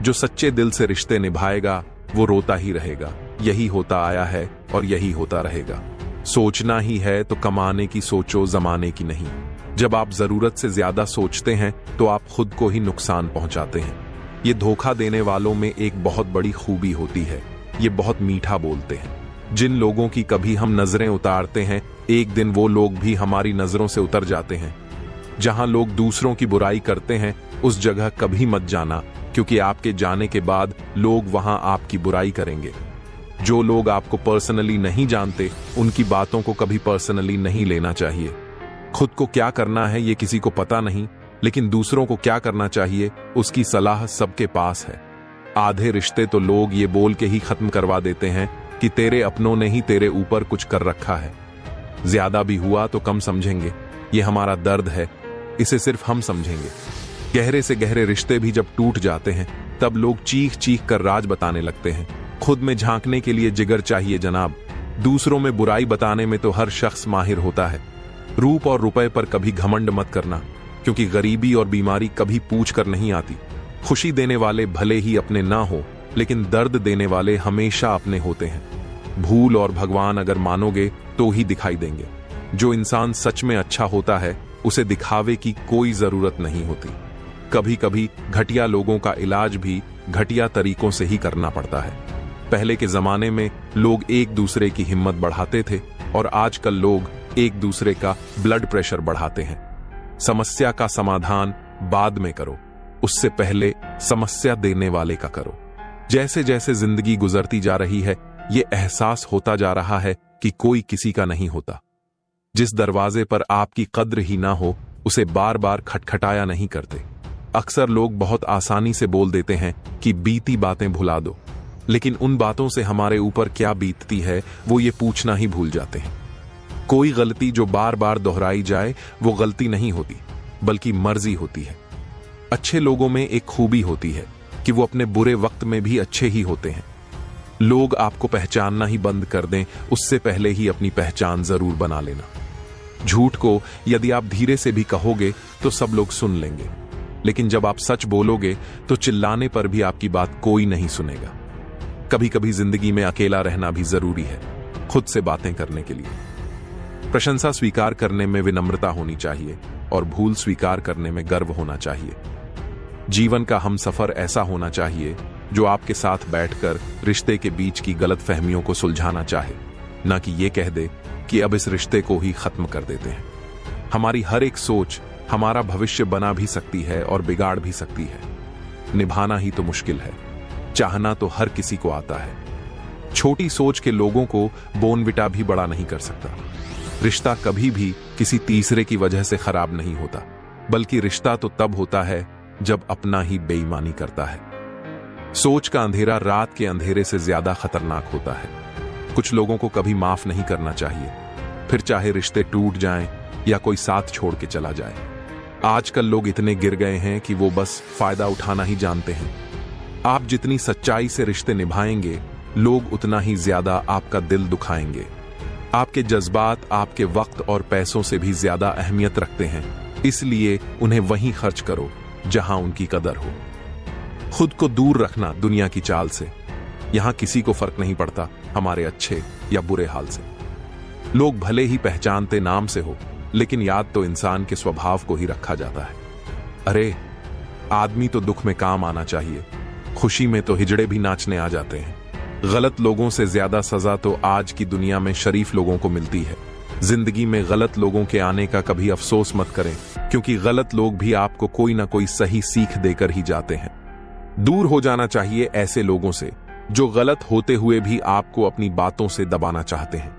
जो सच्चे दिल से रिश्ते निभाएगा वो रोता ही रहेगा। यही होता आया है और यही होता रहेगा। सोचना ही है तो कमाने की सोचो, जमाने की नहीं। जब आप जरूरत से ज्यादा सोचते हैं तो आप खुद को ही नुकसान पहुंचाते हैं। ये धोखा देने वालों में एक बहुत बड़ी खूबी होती है, ये बहुत मीठा बोलते हैं। जिन लोगों की कभी हम नजरें उतारते हैं, एक दिन वो लोग भी हमारी नजरों से उतर जाते हैं। जहां लोग दूसरों की बुराई करते हैं उस जगह कभी मत जाना, क्योंकि आपके जाने के बाद लोग वहां आपकी बुराई करेंगे। जो लोग आपको पर्सनली नहीं जानते, उनकी बातों को कभी पर्सनली नहीं लेना चाहिए। खुद को क्या करना है ये किसी को पता नहीं, लेकिन दूसरों को क्या करना चाहिए उसकी सलाह सबके पास है। आधे रिश्ते तो लोग ये बोल के ही खत्म करवा देते हैं कि तेरे अपनों ने ही तेरे ऊपर कुछ कर रखा है। ज्यादा भी हुआ तो कम समझेंगे, ये हमारा दर्द है, इसे सिर्फ हम समझेंगे। गहरे से गहरे रिश्ते भी जब टूट जाते हैं तब लोग चीख चीख कर राज बताने लगते हैं। खुद में झांकने के लिए जिगर चाहिए जनाब। दूसरों में बुराई बताने में तो हर शख्स माहिर होता है। रूप और रुपए पर कभी घमंड मत करना, क्योंकि गरीबी और बीमारी कभी पूछ कर नहीं आती। खुशी देने वाले भले ही अपने ना हो, लेकिन दर्द देने वाले हमेशा अपने होते हैं। भूल और भगवान अगर मानोगे तो ही दिखाई देंगे। जो इंसान सच में अच्छा होता है उसे दिखावे की कोई जरूरत नहीं होती। कभी कभी घटिया लोगों का इलाज भी घटिया तरीकों से ही करना पड़ता है। पहले के जमाने में लोग एक दूसरे की हिम्मत बढ़ाते थे और आजकल लोग एक दूसरे का ब्लड प्रेशर बढ़ाते हैं। समस्या का समाधान बाद में करो, उससे पहले समस्या देने वाले का करो। जैसे जैसे जिंदगी गुजरती जा रही है, ये एहसास होता जा रहा है कि कोई किसी का नहीं होता। जिस दरवाजे पर आपकी कद्र ही ना हो, उसे बार बार खटखटाया नहीं करते। अक्सर लोग बहुत आसानी से बोल देते हैं कि बीती बातें भुला दो, लेकिन उन बातों से हमारे ऊपर क्या बीतती है वो ये पूछना ही भूल जाते हैं। कोई गलती जो बार बार दोहराई जाए वो गलती नहीं होती, बल्कि मर्जी होती है। अच्छे लोगों में एक खूबी होती है कि वो अपने बुरे वक्त में भी अच्छे ही होते हैं। लोग आपको पहचानना ही बंद कर दें, उससे पहले ही अपनी पहचान जरूर बना लेना। झूठ को यदि आप धीरे से भी कहोगे तो सब लोग सुन लेंगे, लेकिन जब आप सच बोलोगे तो चिल्लाने पर भी आपकी बात कोई नहीं सुनेगा। कभी कभी जिंदगी में अकेला रहना भी जरूरी है, खुद से बातें करने के लिए। प्रशंसा स्वीकार करने में विनम्रता होनी चाहिए और भूल स्वीकार करने में गर्व होना चाहिए। जीवन का हमसफर ऐसा होना चाहिए जो आपके साथ बैठकर रिश्ते के बीच की गलतफहमियों को सुलझाना चाहे, ना कि ये कह दे कि अब इस रिश्ते को ही खत्म कर देते हैं। हमारी हर एक सोच हमारा भविष्य बना भी सकती है और बिगाड़ भी सकती है। निभाना ही तो मुश्किल है, चाहना तो हर किसी को आता है। छोटी सोच के लोगों को बोनविटा भी बड़ा नहीं कर सकता। रिश्ता कभी भी किसी तीसरे की वजह से खराब नहीं होता, बल्कि रिश्ता तो तब होता है जब अपना ही बेईमानी करता है। सोच का अंधेरा रात के अंधेरे से ज्यादा खतरनाक होता है। कुछ लोगों को कभी माफ नहीं करना चाहिए, फिर चाहे रिश्ते टूट जाएं या कोई साथ छोड़ के चला जाए। आजकल लोग इतने गिर गए हैं कि वो बस फायदा उठाना ही जानते हैं। आप जितनी सच्चाई से रिश्ते निभाएंगे, लोग उतना ही ज्यादा आपका दिल दुखाएंगे। आपके जज्बात आपके वक्त और पैसों से भी ज्यादा अहमियत रखते हैं, इसलिए उन्हें वहीं खर्च करो जहां उनकी कदर हो। खुद को दूर रखना दुनिया की चाल से। यहां किसी को फर्क नहीं पड़ता हमारे अच्छे या बुरे हाल से। लोग भले ही पहचानते नाम से हो, लेकिन याद तो इंसान के स्वभाव को ही रखा जाता है। अरे, आदमी तो दुख में काम आना चाहिए, खुशी में तो हिजड़े भी नाचने आ जाते हैं। गलत लोगों से ज्यादा सजा तो आज की दुनिया में शरीफ लोगों को मिलती है। जिंदगी में गलत लोगों के आने का कभी अफसोस मत करें, क्योंकि गलत लोग भी आपको कोई ना कोई सही सीख देकर ही जाते हैं। दूर हो जाना चाहिए ऐसे लोगों से जो गलत होते हुए भी आपको अपनी बातों से दबाना चाहते हैं।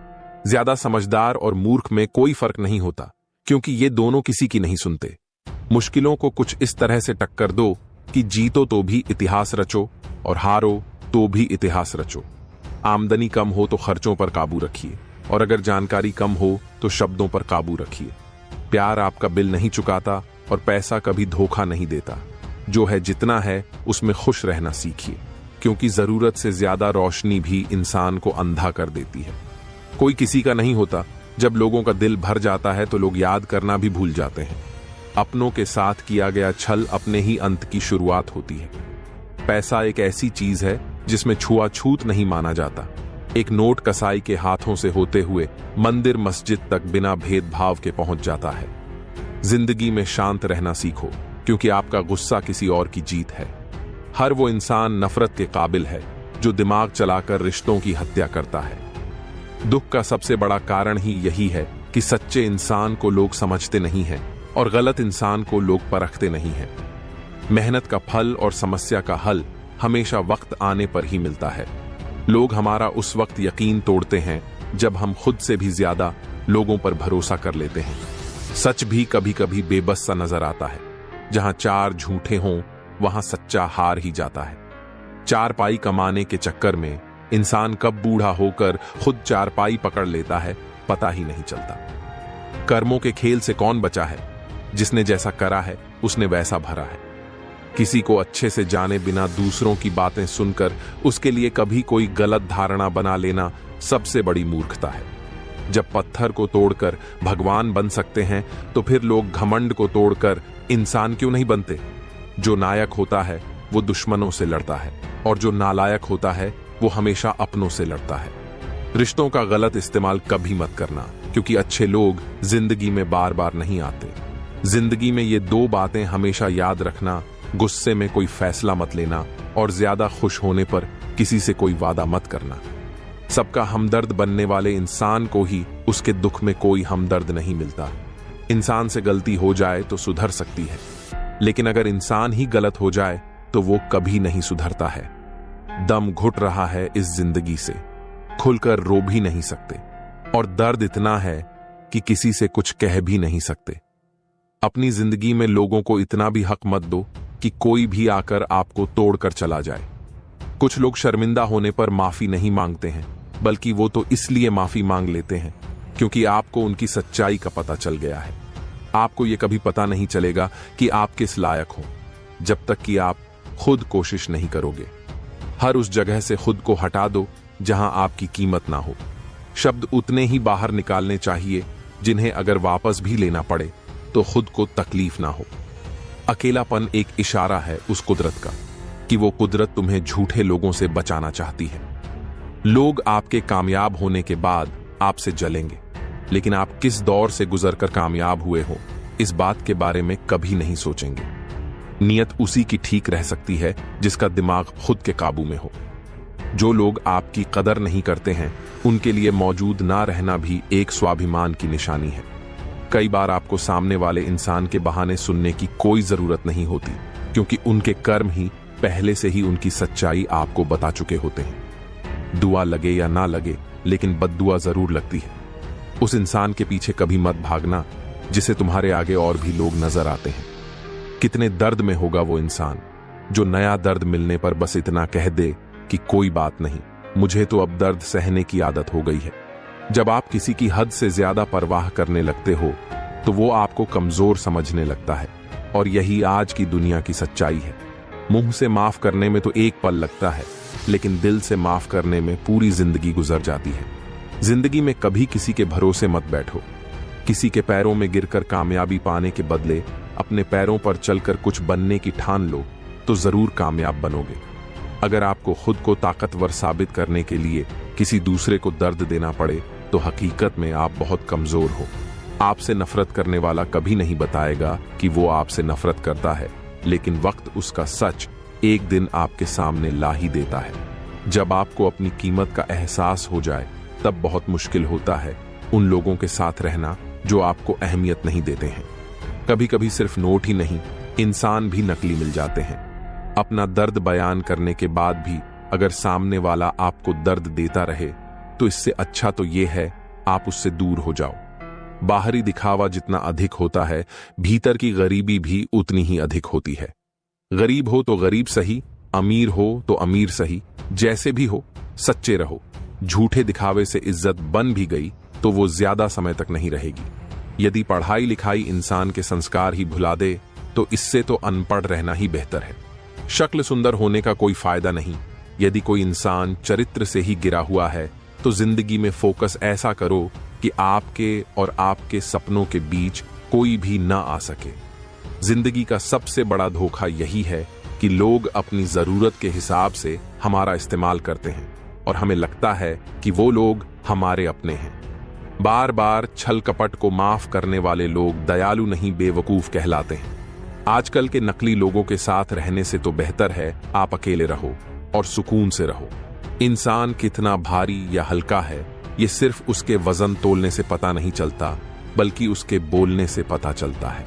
ज्यादा समझदार और मूर्ख में कोई फर्क नहीं होता, क्योंकि ये दोनों किसी की नहीं सुनते। मुश्किलों को कुछ इस तरह से टक्कर दो कि जीतो तो भी इतिहास रचो और हारो तो भी इतिहास रचो। आमदनी कम हो तो खर्चों पर काबू रखिए, और अगर जानकारी कम हो तो शब्दों पर काबू रखिए। प्यार आपका बिल नहीं चुकाता और पैसा कभी धोखा नहीं देता। जो है जितना है उसमें खुश रहना सीखिए, क्योंकि जरूरत से ज्यादा रोशनी भी इंसान को अंधा कर देती है। कोई किसी का नहीं होता। जब लोगों का दिल भर जाता है तो लोग याद करना भी भूल जाते हैं। अपनों के साथ किया गया छल अपने ही अंत की शुरुआत होती है। पैसा एक ऐसी चीज है जिसमें छुआछूत नहीं माना जाता। एक नोट कसाई के हाथों से होते हुए मंदिर मस्जिद तक बिना भेदभाव के पहुंच जाता है। जिंदगी में शांत रहना सीखो, क्योंकि आपका गुस्सा किसी और की जीत है। हर वो इंसान नफरत के काबिल है जो दिमाग चलाकर रिश्तों की हत्या करता है। दुख का सबसे बड़ा कारण ही यही है कि सच्चे इंसान को लोग समझते नहीं हैं और गलत इंसान को लोग परखते नहीं हैं। मेहनत का फल और समस्या का हल हमेशा वक्त आने पर ही मिलता है। लोग हमारा उस वक्त यकीन तोड़ते हैं जब हम खुद से भी ज्यादा लोगों पर भरोसा कर लेते हैं। सच भी कभी कभी बेबस सा नजर आता है। जहां चार झूठे हों वहां सच्चा हार ही जाता है। चारपाई कमाने के चक्कर में इंसान कब बूढ़ा होकर खुद चारपाई पकड़ लेता है पता ही नहीं चलता। कर्मों के खेल से कौन बचा है? जिसने जैसा करा है उसने वैसा भरा है। किसी को अच्छे से जाने बिना दूसरों की बातें सुनकर उसके लिए कभी कोई गलत धारणा बना लेना सबसे बड़ी मूर्खता है। जब पत्थर को तोड़कर भगवान बन सकते हैं तो फिर लोग घमंड को तोड़कर इंसान क्यों नहीं बनते? जो नायक होता है वो दुश्मनों से लड़ता है, और जो नालायक होता है वो हमेशा अपनों से लड़ता है। रिश्तों का गलत इस्तेमाल कभी मत करना, क्योंकि अच्छे लोग जिंदगी में बार बार नहीं आते। जिंदगी में ये दो बातें हमेशा याद रखना: गुस्से में कोई फैसला मत लेना और ज्यादा खुश होने पर किसी से कोई वादा मत करना। सबका हमदर्द बनने वाले इंसान को ही उसके दुख में कोई हमदर्द नहीं मिलता। इंसान से गलती हो जाए तो सुधर सकती है, लेकिन अगर इंसान ही गलत हो जाए तो वो कभी नहीं सुधरता है। दम घुट रहा है इस जिंदगी से, खुलकर रो भी नहीं सकते, और दर्द इतना है कि किसी से कुछ कह भी नहीं सकते। अपनी जिंदगी में लोगों को इतना भी हक मत दो कि कोई भी आकर आपको तोड़कर चला जाए। कुछ लोग शर्मिंदा होने पर माफी नहीं मांगते हैं, बल्कि वो तो इसलिए माफी मांग लेते हैं क्योंकि आपको उनकी सच्चाई का पता चल गया है। आपको ये कभी पता नहीं चलेगा कि आप किस लायक हो जब तक कि आप खुद कोशिश नहीं करोगे। हर उस जगह से खुद को हटा दो जहां आपकी कीमत ना हो। शब्द उतने ही बाहर निकालने चाहिए जिन्हें अगर वापस भी लेना पड़े तो खुद को तकलीफ ना हो। अकेलापन एक इशारा है उस कुदरत का कि वो कुदरत तुम्हें झूठे लोगों से बचाना चाहती है। लोग आपके कामयाब होने के बाद आपसे जलेंगे, लेकिन आप किस दौर से गुजरकर कामयाब हुए हो इस बात के बारे में कभी नहीं सोचेंगे। नियत उसी की ठीक रह सकती है जिसका दिमाग खुद के काबू में हो। जो लोग आपकी कदर नहीं करते हैं उनके लिए मौजूद ना रहना भी एक स्वाभिमान की निशानी है। कई बार आपको सामने वाले इंसान के बहाने सुनने की कोई जरूरत नहीं होती, क्योंकि उनके कर्म ही पहले से ही उनकी सच्चाई आपको बता चुके होते हैं। दुआ लगे या ना लगे, लेकिन बद्दुआ जरूर लगती है। उस इंसान के पीछे कभी मत भागना जिसे तुम्हारे आगे और भी लोग नजर आते हैं। कितने दर्द में होगा वो इंसान जो नया दर्द मिलने पर बस इतना कह दे कि कोई बात नहीं, मुझे तो अब दर्द सहने की आदत हो गई है। जब आप किसी की हद से ज्यादा परवाह करने लगते हो तो वो आपको कमजोर समझने लगता है, और यही आज की दुनिया की सच्चाई है। मुंह से माफ करने में तो एक पल लगता है, लेकिन दिल से माफ करने में पूरी जिंदगी गुजर जाती है। जिंदगी में कभी किसी के भरोसे मत बैठो। किसी के पैरों में गिरकर कामयाबी पाने के बदले अपने पैरों पर चलकर कुछ बनने की ठान लो, तो जरूर कामयाब बनोगे। अगर आपको खुद को ताकतवर साबित करने के लिए किसी दूसरे को दर्द देना पड़े तो हकीकत में आप बहुत कमजोर हो। आपसे नफरत करने वाला कभी नहीं बताएगा कि वो आपसे नफरत करता है, लेकिन वक्त उसका सच एक दिन आपके सामने ला ही देता है। जब आपको अपनी कीमत का एहसास हो जाए तब बहुत मुश्किल होता है उन लोगों के साथ रहना जो आपको अहमियत नहीं देते हैं। कभी कभी सिर्फ नोट ही नहीं, इंसान भी नकली मिल जाते हैं। अपना दर्द बयान करने के बाद भी अगर सामने वाला आपको दर्द देता रहे तो इससे अच्छा तो यह है आप उससे दूर हो जाओ। बाहरी दिखावा जितना अधिक होता है, भीतर की गरीबी भी उतनी ही अधिक होती है। गरीब हो तो गरीब सही, अमीर हो तो अमीर सही, जैसे भी हो सच्चे रहो। झूठे दिखावे से इज्जत बन भी गई तो वो ज्यादा समय तक नहीं रहेगी। यदि पढ़ाई लिखाई इंसान के संस्कार ही भुला दे तो इससे तो अनपढ़ रहना ही बेहतर है। शक्ल सुंदर होने का कोई फायदा नहीं। यदि कोई इंसान चरित्र से ही गिरा हुआ है तो जिंदगी में फोकस ऐसा करो कि आपके और आपके सपनों के बीच कोई भी ना आ सके। जिंदगी का सबसे बड़ा धोखा यही है कि लोग अपनी जरूरत के हिसाब से हमारा इस्तेमाल करते हैं और हमें लगता है कि वो लोग हमारे अपने हैं। बार बार छल कपट को माफ करने वाले लोग दयालु नहीं बेवकूफ कहलाते हैं। आजकल के नकली लोगों के साथ रहने से तो बेहतर है आप अकेले रहो और सुकून से रहो। इंसान कितना भारी या हल्का है ये सिर्फ उसके वजन तोलने से पता नहीं चलता, बल्कि उसके बोलने से पता चलता है।